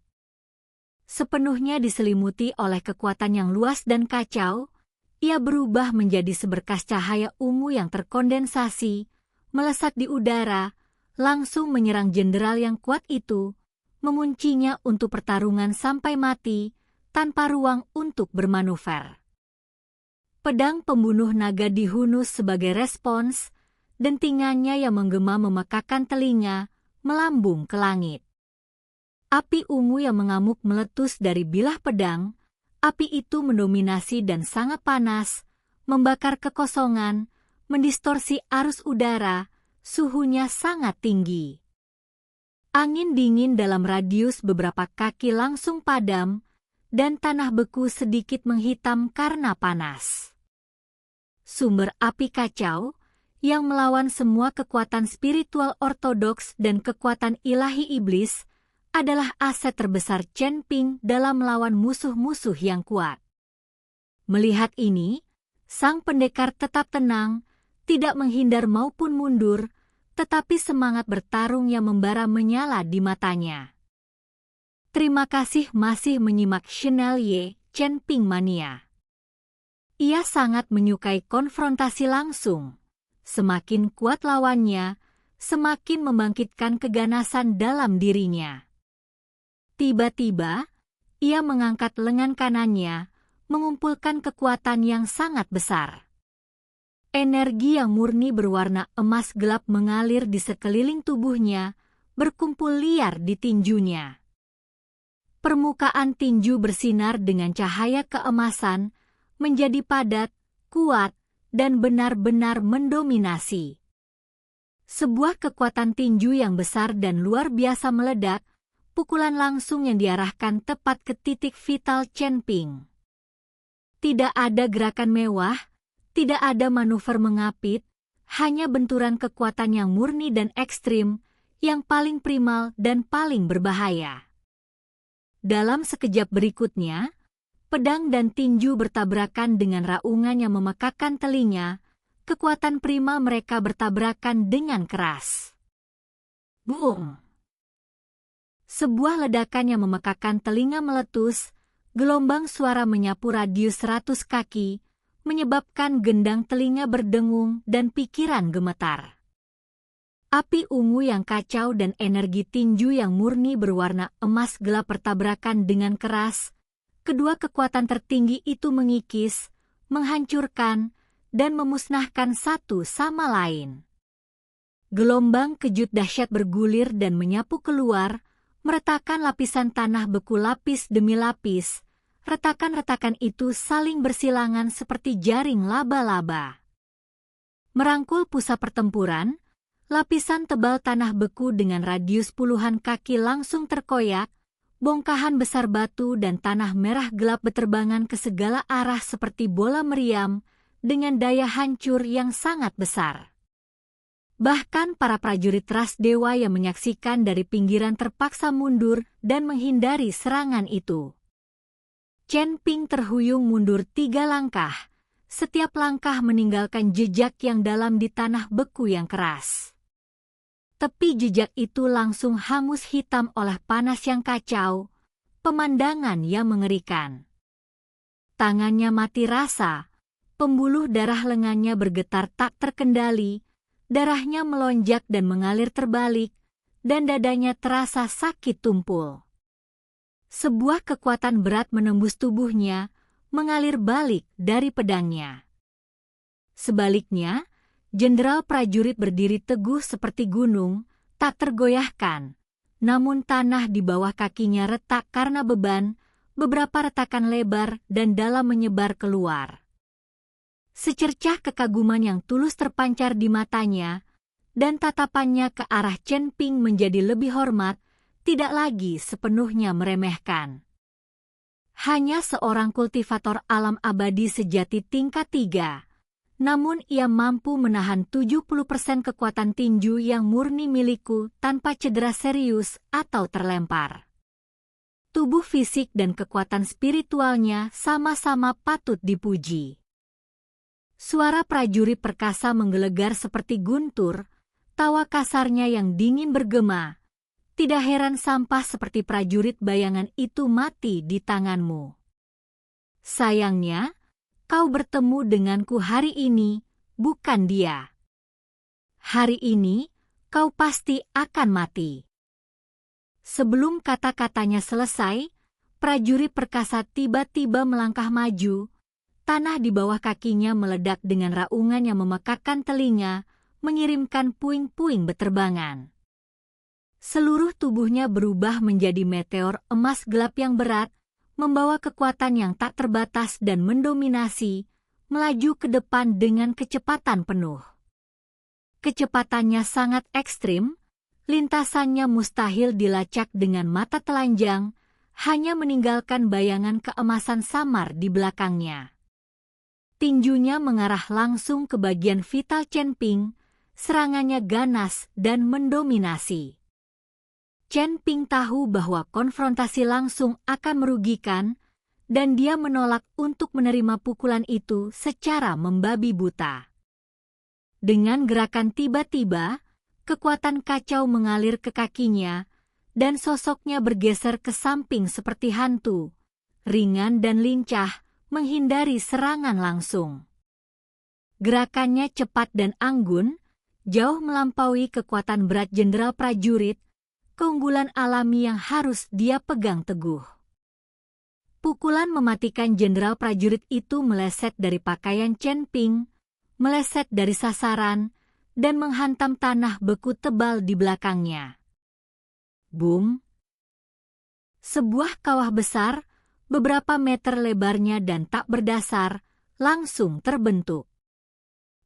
Sepenuhnya diselimuti oleh kekuatan yang luas dan kacau, ia berubah menjadi seberkas cahaya ungu yang terkondensasi, melesat di udara, langsung menyerang jenderal yang kuat itu, menguncinya untuk pertarungan sampai mati, tanpa ruang untuk bermanuver. Pedang pembunuh naga dihunus sebagai respons, dentingannya yang menggema memekakan telinga, melambung ke langit. Api ungu yang mengamuk meletus dari bilah pedang, api itu mendominasi dan sangat panas, membakar kekosongan, mendistorsi arus udara, suhunya sangat tinggi. Angin dingin dalam radius beberapa kaki langsung padam, dan tanah beku sedikit menghitam karena panas. Sumber api kacau, yang melawan semua kekuatan spiritual ortodoks dan kekuatan ilahi iblis, adalah aset terbesar Chen Ping dalam melawan musuh-musuh yang kuat. Melihat ini, sang pendekar tetap tenang, tidak menghindar maupun mundur, tetapi semangat bertarung yang membara menyala di matanya. Terima kasih masih menyimak channel Ye Chen Ping Mania. Ia sangat menyukai konfrontasi langsung. Semakin kuat lawannya, semakin membangkitkan keganasan dalam dirinya. Tiba-tiba, ia mengangkat lengan kanannya, mengumpulkan kekuatan yang sangat besar. Energi yang murni berwarna emas gelap mengalir di sekeliling tubuhnya, berkumpul liar di tinjunya. Permukaan tinju bersinar dengan cahaya keemasan, menjadi padat, kuat, dan benar-benar mendominasi. Sebuah kekuatan tinju yang besar dan luar biasa meledak, pukulan langsung yang diarahkan tepat ke titik vital Chen Ping. Tidak ada gerakan mewah, tidak ada manuver mengapit, hanya benturan kekuatan yang murni dan ekstrim, yang paling primal dan paling berbahaya. Dalam sekejap berikutnya, pedang dan tinju bertabrakan dengan raungan yang memekakan telinga, kekuatan primal mereka bertabrakan dengan keras. Boom! Sebuah ledakan yang memekakan telinga meletus, gelombang suara menyapu radius 100 kaki, menyebabkan gendang telinga berdengung dan pikiran gemetar. Api ungu yang kacau dan energi tinju yang murni berwarna emas gelap bertabrakan dengan keras. Kedua kekuatan tertinggi itu mengikis, menghancurkan, dan memusnahkan satu sama lain. Gelombang kejut dahsyat bergulir dan menyapu keluar, meretakan lapisan tanah beku lapis demi lapis. Retakan-retakan itu saling bersilangan seperti jaring laba-laba. Merangkul pusat pertempuran, lapisan tebal tanah beku dengan radius puluhan kaki langsung terkoyak, bongkahan besar batu dan tanah merah gelap beterbangan ke segala arah seperti bola meriam dengan daya hancur yang sangat besar. Bahkan para prajurit ras dewa yang menyaksikan dari pinggiran terpaksa mundur dan menghindari serangan itu. Chen Ping terhuyung mundur 3 langkah, setiap langkah meninggalkan jejak yang dalam di tanah beku yang keras. Tepi jejak itu langsung hangus hitam oleh panas yang kacau, pemandangan yang mengerikan. Tangannya mati rasa, pembuluh darah lengannya bergetar tak terkendali, darahnya melonjak dan mengalir terbalik, dan dadanya terasa sakit tumpul. Sebuah kekuatan berat menembus tubuhnya, mengalir balik dari pedangnya. Sebaliknya, jenderal prajurit berdiri teguh seperti gunung, tak tergoyahkan, namun tanah di bawah kakinya retak karena beban, beberapa retakan lebar dan dalam menyebar keluar. Secercah kekaguman yang tulus terpancar di matanya, dan tatapannya ke arah Chen Ping menjadi lebih hormat, tidak lagi sepenuhnya meremehkan. Hanya seorang kultivator alam abadi sejati tingkat 3. Namun ia mampu menahan 70% kekuatan tinju yang murni milikku tanpa cedera serius atau terlempar. Tubuh fisik dan kekuatan spiritualnya sama-sama patut dipuji. Suara prajurit perkasa menggelegar seperti guntur, tawa kasarnya yang dingin bergema. Tidak heran sampah seperti prajurit bayangan itu mati di tanganmu. Sayangnya, kau bertemu denganku hari ini, bukan dia. Hari ini, kau pasti akan mati. Sebelum kata-katanya selesai, prajurit perkasa tiba-tiba melangkah maju, tanah di bawah kakinya meledak dengan raungan yang memekakkan telinga, mengirimkan puing-puing beterbangan. Seluruh tubuhnya berubah menjadi meteor emas gelap yang berat, membawa kekuatan yang tak terbatas dan mendominasi, melaju ke depan dengan kecepatan penuh. Kecepatannya sangat ekstrim, lintasannya mustahil dilacak dengan mata telanjang, hanya meninggalkan bayangan keemasan samar di belakangnya. Tinjunya mengarah langsung ke bagian vital Chen Ping, serangannya ganas dan mendominasi. Chen Ping tahu bahwa konfrontasi langsung akan merugikan, dan dia menolak untuk menerima pukulan itu secara membabi buta. Dengan gerakan tiba-tiba, kekuatan kacau mengalir ke kakinya, dan sosoknya bergeser ke samping seperti hantu, ringan dan lincah, menghindari serangan langsung. Gerakannya cepat dan anggun, jauh melampaui kekuatan berat jenderal prajurit, keunggulan alami yang harus dia pegang teguh. Pukulan mematikan jenderal prajurit itu meleset dari pakaian Chen Ping, meleset dari sasaran, dan menghantam tanah beku tebal di belakangnya. Boom! Sebuah kawah besar, beberapa meter lebarnya dan tak berdasar, langsung terbentuk.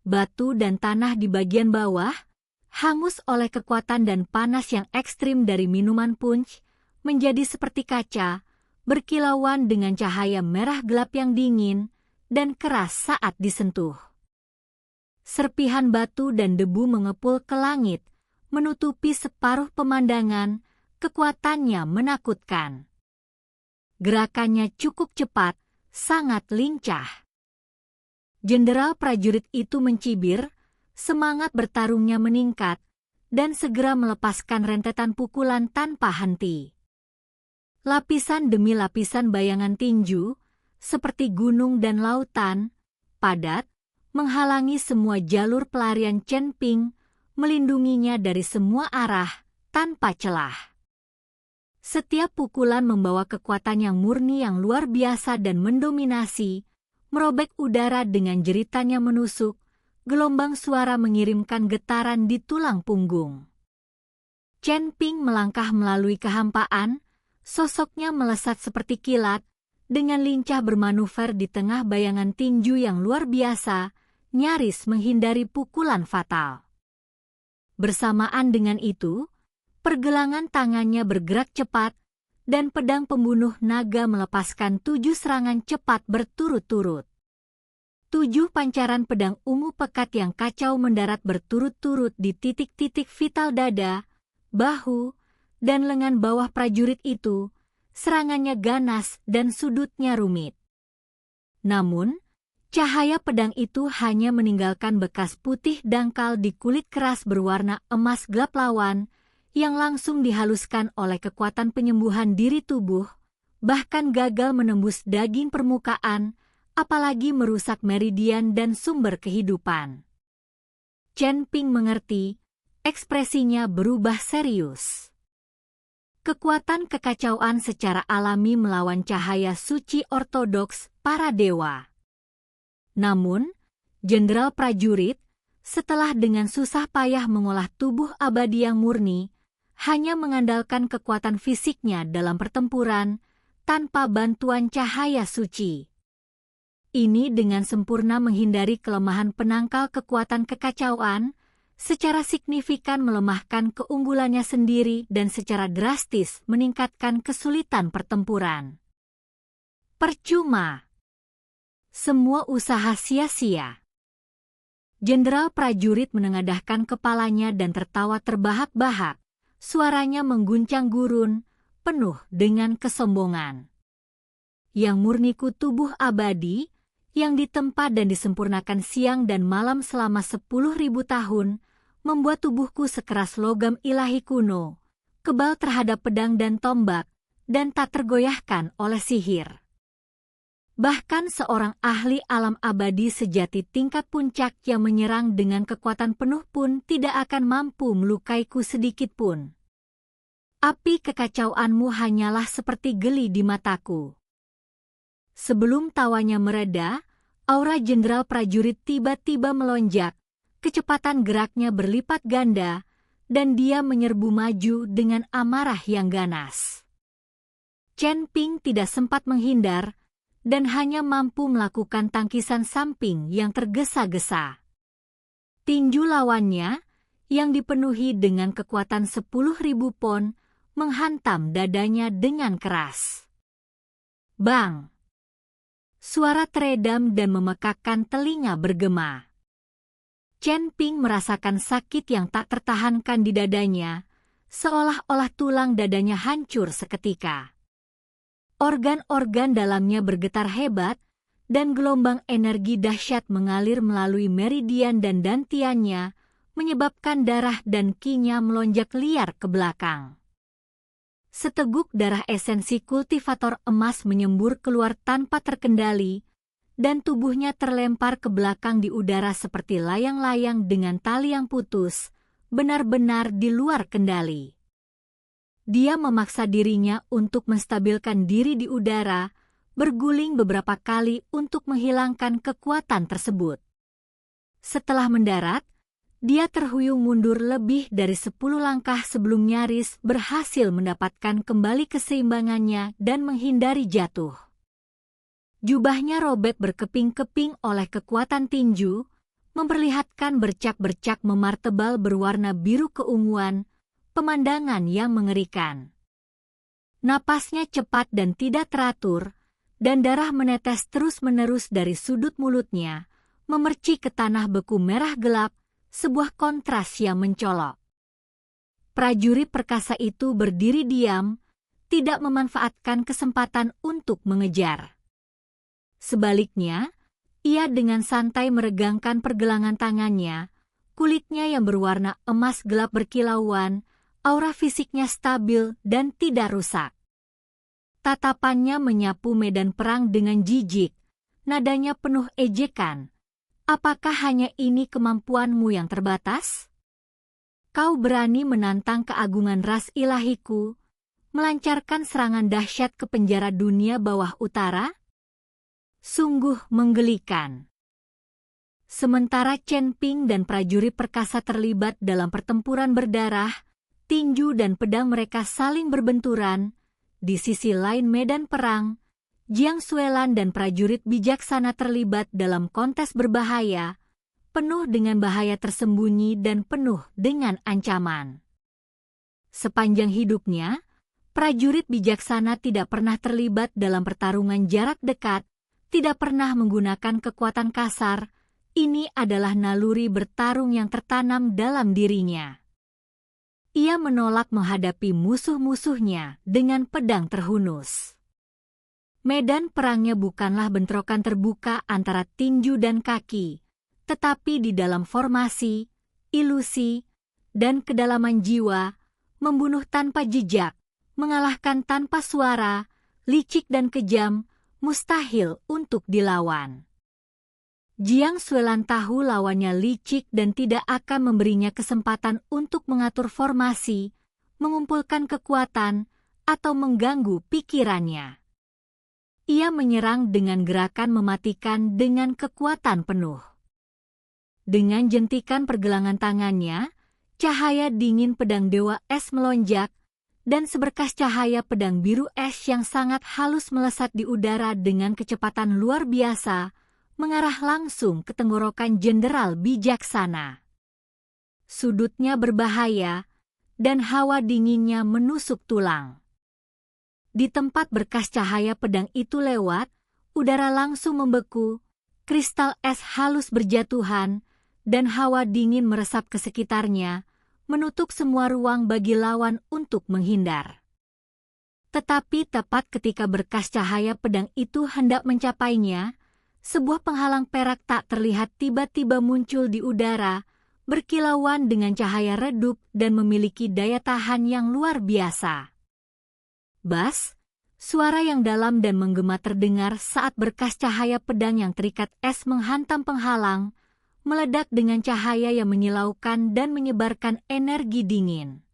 Batu dan tanah di bagian bawah, hangus oleh kekuatan dan panas yang ekstrim dari minuman punch, menjadi seperti kaca, berkilauan dengan cahaya merah gelap yang dingin dan keras saat disentuh. Serpihan batu dan debu mengepul ke langit, menutupi separuh pemandangan, kekuatannya menakutkan. Gerakannya cukup cepat, sangat lincah. Jenderal prajurit itu mencibir, semangat bertarungnya meningkat, dan segera melepaskan rentetan pukulan tanpa henti. Lapisan demi lapisan bayangan tinju, seperti gunung dan lautan, padat, menghalangi semua jalur pelarian Chen Ping, melindunginya dari semua arah tanpa celah. Setiap pukulan membawa kekuatan yang murni yang luar biasa dan mendominasi, merobek udara dengan jeritannya menusuk, gelombang suara mengirimkan getaran di tulang punggung. Chen Ping melangkah melalui kehampaan, sosoknya melesat seperti kilat, dengan lincah bermanuver di tengah bayangan tinju yang luar biasa, nyaris menghindari pukulan fatal. Bersamaan dengan itu, pergelangan tangannya bergerak cepat, dan pedang pembunuh naga melepaskan 7 serangan cepat berturut-turut. 7 pancaran pedang ungu pekat yang kacau mendarat berturut-turut di titik-titik vital dada, bahu, dan lengan bawah prajurit itu. Serangannya ganas dan sudutnya rumit. Namun, cahaya pedang itu hanya meninggalkan bekas putih dangkal di kulit keras berwarna emas gelap lawan, yang langsung dihaluskan oleh kekuatan penyembuhan diri tubuh, bahkan gagal menembus daging permukaan, apalagi merusak meridian dan sumber kehidupan. Chen Ping mengerti, ekspresinya berubah serius. Kekuatan kekacauan secara alami melawan cahaya suci ortodoks para dewa. Namun, jenderal prajurit, setelah dengan susah payah mengolah tubuh abadi yang murni, hanya mengandalkan kekuatan fisiknya dalam pertempuran, tanpa bantuan cahaya suci. Ini dengan sempurna menghindari kelemahan penangkal kekuatan kekacauan, secara signifikan melemahkan keunggulannya sendiri dan secara drastis meningkatkan kesulitan pertempuran. Percuma. Semua usaha sia-sia. Jenderal prajurit menengadahkan kepalanya dan tertawa terbahak-bahak, suaranya mengguncang gurun, penuh dengan kesombongan. Yang murniku tubuh abadi, yang ditempa dan disempurnakan siang dan malam selama 10.000 tahun, membuat tubuhku sekeras logam ilahi kuno, kebal terhadap pedang dan tombak, dan tak tergoyahkan oleh sihir. Bahkan seorang ahli alam abadi sejati tingkat puncak yang menyerang dengan kekuatan penuh pun tidak akan mampu melukaiku sedikit pun. Api kekacauanmu hanyalah seperti geli di mataku. Sebelum tawanya mereda, aura jenderal prajurit tiba-tiba melonjak, kecepatan geraknya berlipat ganda, dan dia menyerbu maju dengan amarah yang ganas. Chen Ping tidak sempat menghindar, dan hanya mampu melakukan tangkisan samping yang tergesa-gesa. Tinju lawannya, yang dipenuhi dengan kekuatan 10.000 pon, menghantam dadanya dengan keras. Bang! Suara teredam dan memekakkan telinga bergema. Chen Ping merasakan sakit yang tak tertahankan di dadanya, seolah-olah tulang dadanya hancur seketika. Organ-organ dalamnya bergetar hebat, dan gelombang energi dahsyat mengalir melalui meridian dan dantiannya, menyebabkan darah dan qi-nya melonjak liar ke belakang. Seteguk darah esensi kultivator emas menyembur keluar tanpa terkendali, dan tubuhnya terlempar ke belakang di udara seperti layang-layang dengan tali yang putus, benar-benar di luar kendali. Dia memaksa dirinya untuk menstabilkan diri di udara, berguling beberapa kali untuk menghilangkan kekuatan tersebut. Setelah mendarat, dia terhuyung mundur lebih dari 10 langkah sebelum nyaris berhasil mendapatkan kembali keseimbangannya dan menghindari jatuh. Jubahnya robek berkeping-keping oleh kekuatan tinju, memperlihatkan bercak-bercak memar tebal berwarna biru keunguan, pemandangan yang mengerikan. Napasnya cepat dan tidak teratur, dan darah menetes terus-menerus dari sudut mulutnya, memercik ke tanah beku merah gelap, sebuah kontras yang mencolok. Prajurit perkasa itu berdiri diam, tidak memanfaatkan kesempatan untuk mengejar. Sebaliknya, ia dengan santai meregangkan pergelangan tangannya, kulitnya yang berwarna emas gelap berkilauan, aura fisiknya stabil dan tidak rusak. Tatapannya menyapu medan perang dengan jijik, nadanya penuh ejekan. Apakah hanya ini kemampuanmu yang terbatas? kau berani menantang keagungan ras ilahiku, melancarkan serangan dahsyat ke penjara dunia bawah utara? Sungguh menggelikan. Sementara Chen Ping dan prajurit perkasa terlibat dalam pertempuran berdarah, tinju dan pedang mereka saling berbenturan, di sisi lain medan perang, Jiang Xuelan dan prajurit bijaksana terlibat dalam kontes berbahaya, penuh dengan bahaya tersembunyi dan penuh dengan ancaman. Sepanjang hidupnya, prajurit bijaksana tidak pernah terlibat dalam pertarungan jarak dekat, tidak pernah menggunakan kekuatan kasar. Ini adalah naluri bertarung yang tertanam dalam dirinya. Ia menolak menghadapi musuh-musuhnya dengan pedang terhunus. Medan perangnya bukanlah bentrokan terbuka antara tinju dan kaki, tetapi di dalam formasi, ilusi, dan kedalaman jiwa, membunuh tanpa jejak, mengalahkan tanpa suara, licik dan kejam, mustahil untuk dilawan. Jiang Xuelan tahu lawannya licik dan tidak akan memberinya kesempatan untuk mengatur formasi, mengumpulkan kekuatan, atau mengganggu pikirannya. Ia menyerang dengan gerakan mematikan dengan kekuatan penuh. Dengan jentikan pergelangan tangannya, cahaya dingin pedang Dewa Es melonjak, dan seberkas cahaya pedang biru es yang sangat halus melesat di udara dengan kecepatan luar biasa, mengarah langsung ke tenggorokan jenderal bijaksana. Sudutnya berbahaya, dan hawa dinginnya menusuk tulang. Di tempat berkas cahaya pedang itu lewat, udara langsung membeku, kristal es halus berjatuhan, dan hawa dingin meresap ke sekitarnya, menutup semua ruang bagi lawan untuk menghindar. Tetapi tepat ketika berkas cahaya pedang itu hendak mencapainya, sebuah penghalang perak tak terlihat tiba-tiba muncul di udara, berkilauan dengan cahaya redup dan memiliki daya tahan yang luar biasa. Bas, suara yang dalam dan menggema terdengar saat berkas cahaya pedang yang terikat es menghantam penghalang, meledak dengan cahaya yang menyilaukan dan menyebarkan energi dingin.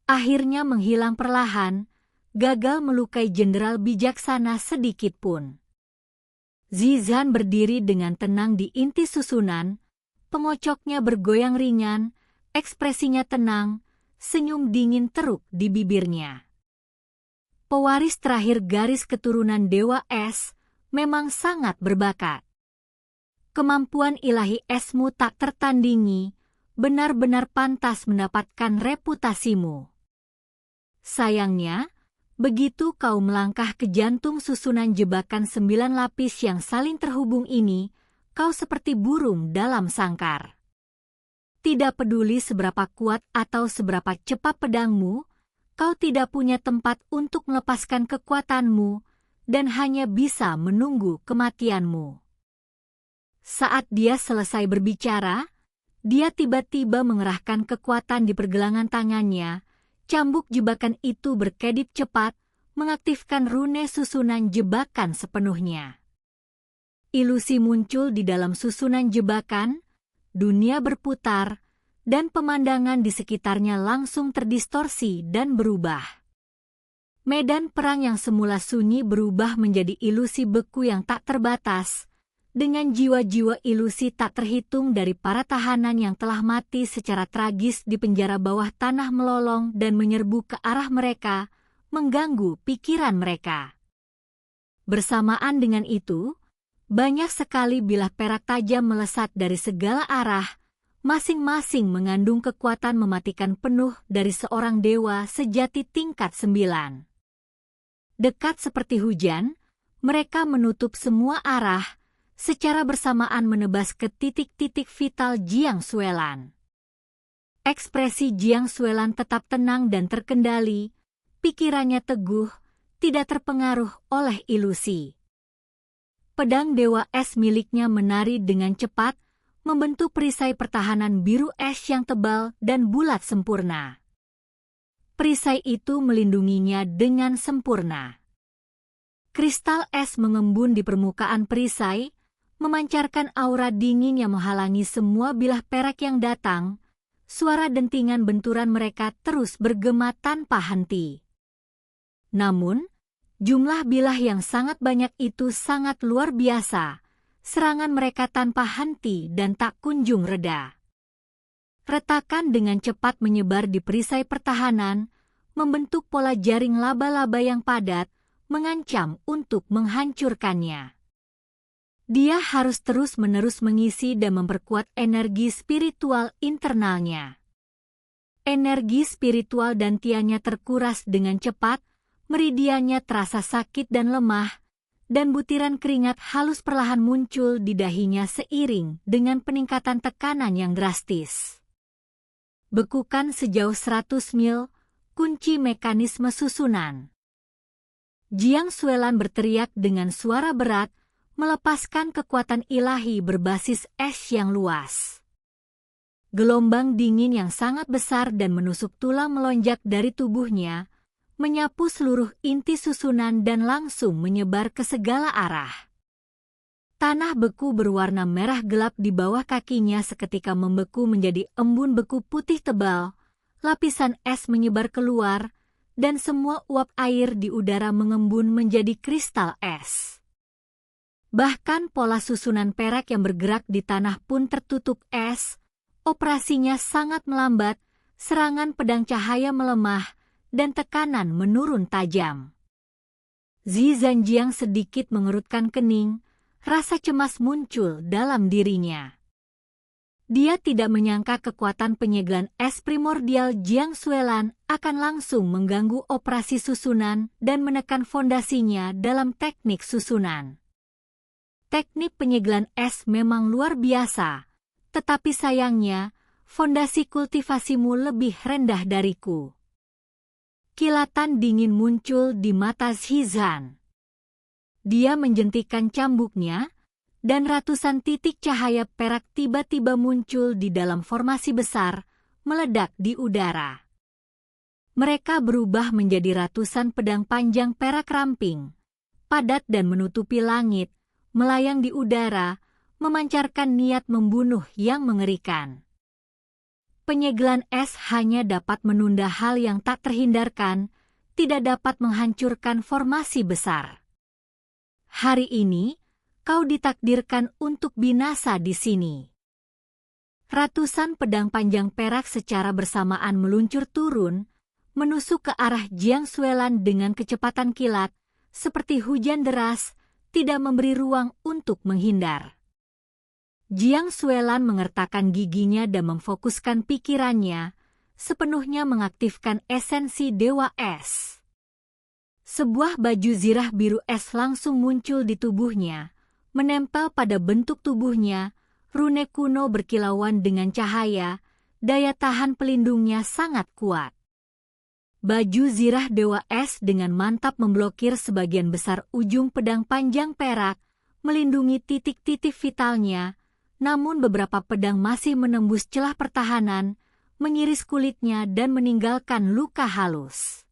Akhirnya menghilang perlahan, gagal melukai jenderal bijaksana sedikit pun. Zizan berdiri dengan tenang di inti susunan, pengocoknya bergoyang ringan, ekspresinya tenang, senyum dingin teruk di bibirnya. Pewaris terakhir garis keturunan Dewa Es memang sangat berbakat. Kemampuan ilahi esmu tak tertandingi, benar-benar pantas mendapatkan reputasimu. Sayangnya, begitu kau melangkah ke jantung susunan jebakan 9 lapis yang saling terhubung ini, kau seperti burung dalam sangkar. Tidak peduli seberapa kuat atau seberapa cepat pedangmu, kau tidak punya tempat untuk melepaskan kekuatanmu, dan hanya bisa menunggu kematianmu. Saat dia selesai berbicara, dia tiba-tiba mengerahkan kekuatan di pergelangan tangannya. Cambuk jebakan itu berkedip cepat, mengaktifkan rune susunan jebakan sepenuhnya. Ilusi muncul di dalam susunan jebakan, dunia berputar, dan pemandangan di sekitarnya langsung terdistorsi dan berubah. Medan perang yang semula sunyi berubah menjadi ilusi beku yang tak terbatas, dengan jiwa-jiwa ilusi tak terhitung dari para tahanan yang telah mati secara tragis di penjara bawah tanah melolong dan menyerbu ke arah mereka, mengganggu pikiran mereka. Bersamaan dengan itu, banyak sekali bilah perak tajam melesat dari segala arah, masing-masing mengandung kekuatan mematikan penuh dari seorang dewa sejati tingkat 9. Dekat seperti hujan, mereka menutup semua arah, secara bersamaan menebas ke titik-titik vital Jiang Xuelan. Ekspresi Jiang Xuelan tetap tenang dan terkendali, pikirannya teguh, tidak terpengaruh oleh ilusi. Pedang Dewa Es miliknya menari dengan cepat, membentuk perisai pertahanan biru es yang tebal dan bulat sempurna. Perisai itu melindunginya dengan sempurna. Kristal es mengembun di permukaan perisai, memancarkan aura dingin yang menghalangi semua bilah perak yang datang, suara dentingan benturan mereka terus bergema tanpa henti. Namun, jumlah bilah yang sangat banyak itu sangat luar biasa. Serangan mereka tanpa henti dan tak kunjung reda. Retakan dengan cepat menyebar di perisai pertahanan, membentuk pola jaring laba-laba yang padat, mengancam untuk menghancurkannya. Dia harus terus-menerus mengisi dan memperkuat energi spiritual internalnya. Energi spiritual dantiannya terkuras dengan cepat, meridiannya terasa sakit dan lemah, dan butiran keringat halus perlahan muncul di dahinya seiring dengan peningkatan tekanan yang drastis. Bekukan sejauh 100 mil, kunci mekanisme susunan. Jiang Xuelan berteriak dengan suara berat, melepaskan kekuatan ilahi berbasis es yang luas. Gelombang dingin yang sangat besar dan menusuk tulang melonjak dari tubuhnya, menyapu seluruh inti susunan dan langsung menyebar ke segala arah. Tanah beku berwarna merah gelap di bawah kakinya seketika membeku menjadi embun beku putih tebal, lapisan es menyebar keluar, dan semua uap air di udara mengembun menjadi kristal es. Bahkan pola susunan perak yang bergerak di tanah pun tertutup es, operasinya sangat melambat, serangan pedang cahaya melemah, dan tekanan menurun tajam. Zi Zanjiang sedikit mengerutkan kening, rasa cemas muncul dalam dirinya. Dia tidak menyangka kekuatan penyegelan es primordial Jiang Xuelan akan langsung mengganggu operasi susunan dan menekan fondasinya dalam teknik susunan. Teknik penyegelan es memang luar biasa, tetapi sayangnya, fondasi kultivasimu lebih rendah dariku. Kilatan dingin muncul di mata Zhizhan. Dia menjentikan cambuknya, dan ratusan titik cahaya perak tiba-tiba muncul di dalam formasi besar, meledak di udara. Mereka berubah menjadi ratusan pedang panjang perak ramping, padat dan menutupi langit, melayang di udara, memancarkan niat membunuh yang mengerikan. Penyegelan es hanya dapat menunda hal yang tak terhindarkan, tidak dapat menghancurkan formasi besar. Hari ini, kau ditakdirkan untuk binasa di sini. Ratusan pedang panjang perak secara bersamaan meluncur turun, menusuk ke arah Jiang Xuelan dengan kecepatan kilat, seperti hujan deras, tidak memberi ruang untuk menghindar. Jiang Xuelan mengertakkan giginya dan memfokuskan pikirannya, sepenuhnya mengaktifkan esensi Dewa Es. Sebuah baju zirah biru es langsung muncul di tubuhnya, menempel pada bentuk tubuhnya, rune kuno berkilauan dengan cahaya, daya tahan pelindungnya sangat kuat. Baju zirah Dewa Es dengan mantap memblokir sebagian besar ujung pedang panjang perak, melindungi titik-titik vitalnya, namun beberapa pedang masih menembus celah pertahanan, mengiris kulitnya dan meninggalkan luka halus.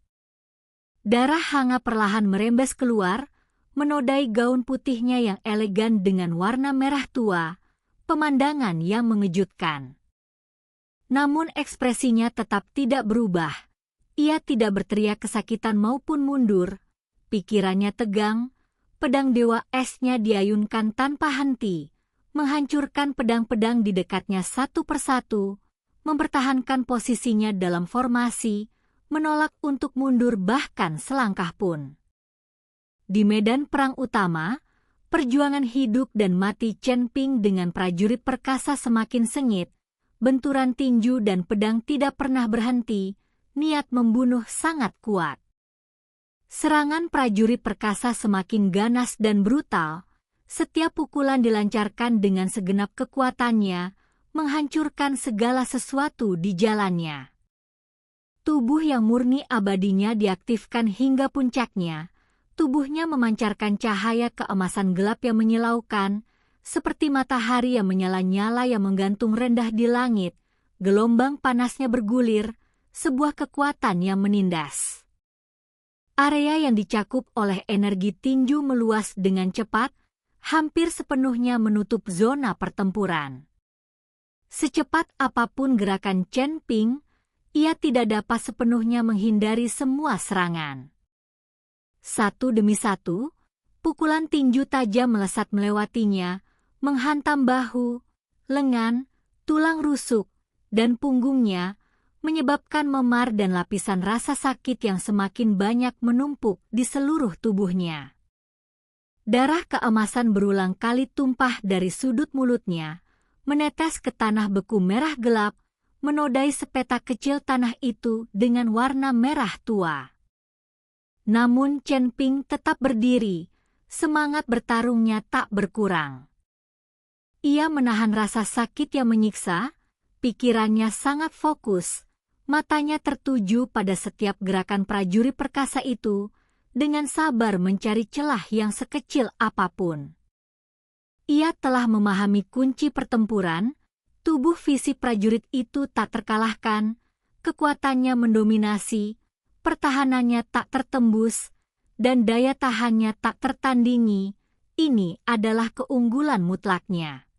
Darah hangat perlahan merembes keluar, menodai gaun putihnya yang elegan dengan warna merah tua, pemandangan yang mengejutkan. Namun ekspresinya tetap tidak berubah. Ia tidak berteriak kesakitan maupun mundur, pikirannya tegang, pedang Dewa Es-nya diayunkan tanpa henti, menghancurkan pedang-pedang di dekatnya satu persatu, mempertahankan posisinya dalam formasi, menolak untuk mundur bahkan selangkah pun. Di medan perang utama, perjuangan hidup dan mati Chen Ping dengan prajurit perkasa semakin sengit, benturan tinju dan pedang tidak pernah berhenti, niat membunuh sangat kuat. Serangan prajurit perkasa semakin ganas dan brutal, setiap pukulan dilancarkan dengan segenap kekuatannya, menghancurkan segala sesuatu di jalannya. Tubuh yang murni abadinya diaktifkan hingga puncaknya, tubuhnya memancarkan cahaya keemasan gelap yang menyilaukan, seperti matahari yang menyala-nyala yang menggantung rendah di langit, gelombang panasnya bergulir, sebuah kekuatan yang menindas. Area yang dicakup oleh energi tinju meluas dengan cepat, hampir sepenuhnya menutup zona pertempuran. Secepat apapun gerakan Chen Ping, ia tidak dapat sepenuhnya menghindari semua serangan. Satu demi satu, pukulan tinju tajam melesat melewatinya, menghantam bahu, lengan, tulang rusuk, dan punggungnya, menyebabkan memar dan lapisan rasa sakit yang semakin banyak menumpuk di seluruh tubuhnya. Darah keemasan berulang kali tumpah dari sudut mulutnya, menetes ke tanah beku merah gelap, menodai sepetak kecil tanah itu dengan warna merah tua. Namun Chen Ping tetap berdiri, semangat bertarungnya tak berkurang. Ia menahan rasa sakit yang menyiksa, pikirannya sangat fokus, matanya tertuju pada setiap gerakan prajurit perkasa itu, dengan sabar mencari celah yang sekecil apapun. Ia telah memahami kunci pertempuran, tubuh fisik prajurit itu tak terkalahkan, kekuatannya mendominasi, pertahanannya tak tertembus, dan daya tahannya tak tertandingi. Ini adalah keunggulan mutlaknya.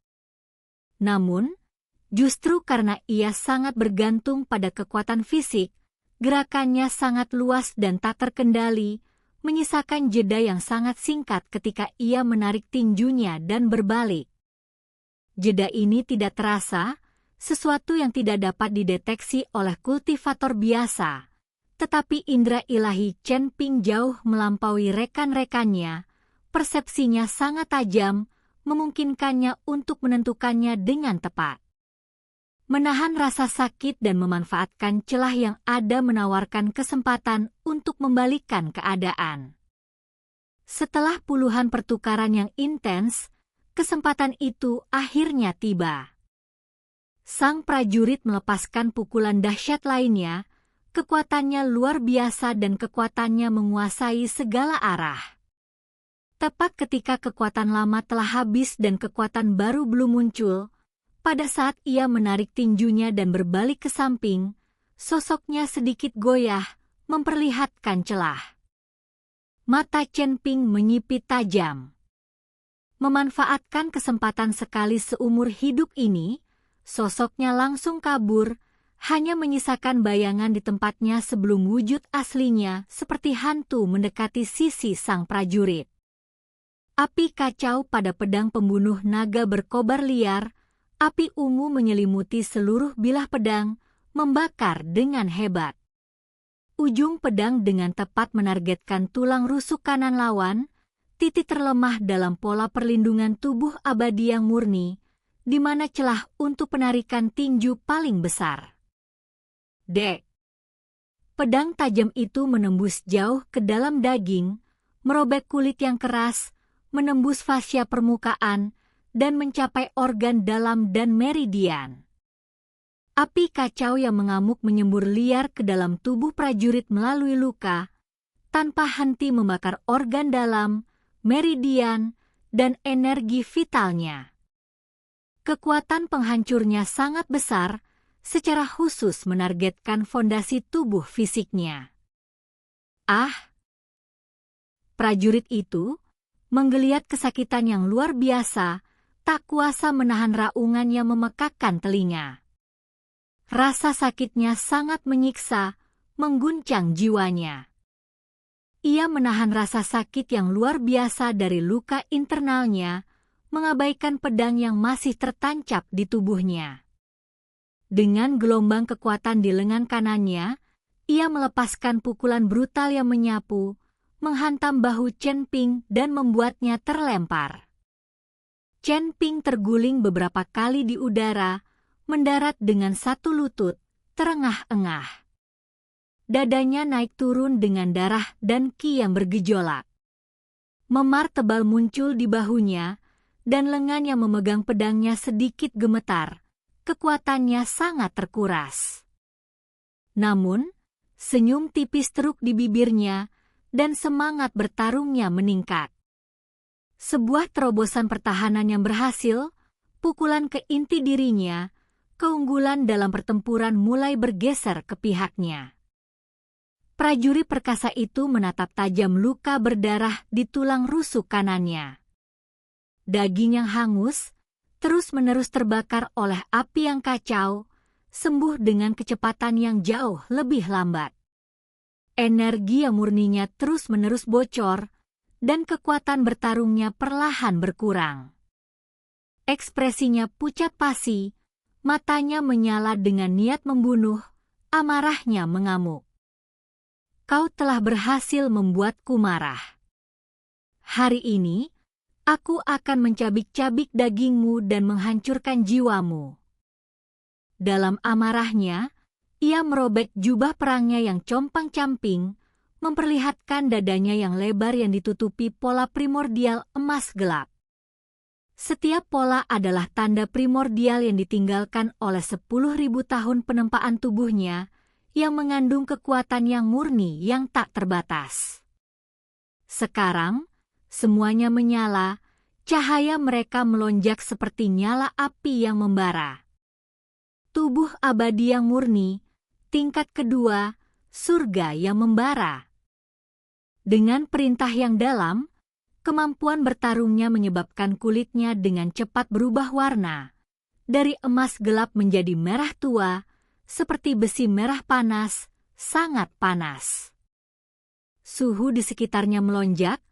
Namun, justru karena ia sangat bergantung pada kekuatan fisik, gerakannya sangat luas dan tak terkendali, menyisakan jeda yang sangat singkat ketika ia menarik tinjunya dan berbalik. Jeda ini tidak terasa, sesuatu yang tidak dapat dideteksi oleh kultivator biasa, tetapi indera ilahi Chen Ping jauh melampaui rekan-rekannya, persepsinya sangat tajam, memungkinkannya untuk menentukannya dengan tepat. Menahan rasa sakit dan memanfaatkan celah yang ada menawarkan kesempatan untuk membalikkan keadaan. Setelah puluhan pertukaran yang intens, kesempatan itu akhirnya tiba. Sang prajurit melepaskan pukulan dahsyat lainnya, kekuatannya luar biasa dan kekuatannya menguasai segala arah. Tepat ketika kekuatan lama telah habis dan kekuatan baru belum muncul, pada saat ia menarik tinjunya dan berbalik ke samping, sosoknya sedikit goyah, memperlihatkan celah. Mata Chen Ping menyipit tajam. Memanfaatkan kesempatan sekali seumur hidup ini, sosoknya langsung kabur, hanya menyisakan bayangan di tempatnya sebelum wujud aslinya seperti hantu mendekati sisi sang prajurit. Api kacau pada pedang pembunuh naga berkobar liar, api ungu menyelimuti seluruh bilah pedang, membakar dengan hebat. Ujung pedang dengan tepat menargetkan tulang rusuk kanan lawan, titik terlemah dalam pola perlindungan tubuh abadi yang murni, di mana celah untuk penarikan tinju paling besar. Dek! Pedang tajam itu menembus jauh ke dalam daging, merobek kulit yang keras, menembus fascia permukaan, dan mencapai organ dalam dan meridian. Api kacau yang mengamuk menyembur liar ke dalam tubuh prajurit melalui luka, tanpa henti membakar organ dalam, meridian, dan energi vitalnya. Kekuatan penghancurnya sangat besar, secara khusus menargetkan fondasi tubuh fisiknya. Ah! Prajurit itu, menggeliat kesakitan yang luar biasa, tak kuasa menahan raungan yang memekakkan telinga. Rasa sakitnya sangat menyiksa, mengguncang jiwanya. Ia menahan rasa sakit yang luar biasa dari luka internalnya, mengabaikan pedang yang masih tertancap di tubuhnya. Dengan gelombang kekuatan di lengan kanannya, ia melepaskan pukulan brutal yang menyapu, menghantam bahu Chen Ping dan membuatnya terlempar. Chen Ping terguling beberapa kali di udara, mendarat dengan satu lutut, terengah-engah. Dadanya naik turun dengan darah dan ki yang bergejolak. Memar tebal muncul di bahunya, dan lengan yang memegang pedangnya sedikit gemetar. Kekuatannya sangat terkuras. Namun, senyum tipis teruk di bibirnya, dan semangat bertarungnya meningkat. Sebuah terobosan pertahanan yang berhasil, pukulan ke inti dirinya, keunggulan dalam pertempuran mulai bergeser ke pihaknya. Prajurit perkasa itu menatap tajam luka berdarah di tulang rusuk kanannya. Daging yang hangus, terus-menerus terbakar oleh api yang kacau, sembuh dengan kecepatan yang jauh lebih lambat. Energi yang murninya terus-menerus bocor, dan kekuatan bertarungnya perlahan berkurang. Ekspresinya pucat pasi, matanya menyala dengan niat membunuh, amarahnya mengamuk. Kau telah berhasil membuatku marah. Hari ini, aku akan mencabik-cabik dagingmu dan menghancurkan jiwamu. Dalam amarahnya, ia merobek jubah perangnya yang compang-camping, memperlihatkan dadanya yang lebar yang ditutupi pola primordial emas gelap. Setiap pola adalah tanda primordial yang ditinggalkan oleh 10.000 tahun penempaan tubuhnya, yang mengandung kekuatan yang murni yang tak terbatas. Sekarang, semuanya menyala, cahaya mereka melonjak seperti nyala api yang membara. Tubuh abadi yang murni, tingkat kedua, surga yang membara. Dengan perintah yang dalam, kemampuan bertarungnya menyebabkan kulitnya dengan cepat berubah warna, dari emas gelap menjadi merah tua, seperti besi merah panas, sangat panas. Suhu di sekitarnya melonjak,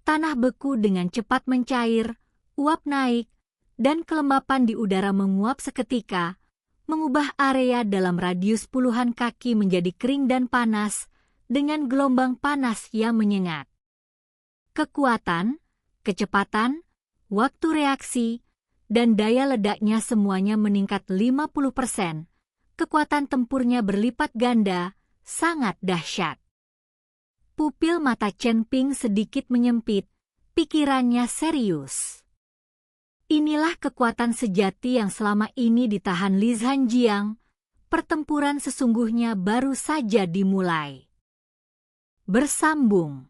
tanah beku dengan cepat mencair, uap naik, dan kelembapan di udara menguap seketika, mengubah area dalam radius puluhan kaki menjadi kering dan panas, dengan gelombang panas yang menyengat. Kekuatan, kecepatan, waktu reaksi, dan daya ledaknya semuanya meningkat 50%. Kekuatan tempurnya berlipat ganda, sangat dahsyat. Pupil mata Chen Ping sedikit menyempit, pikirannya serius. Inilah kekuatan sejati yang selama ini ditahan Li Zhanjiang. Pertempuran sesungguhnya baru saja dimulai. Bersambung.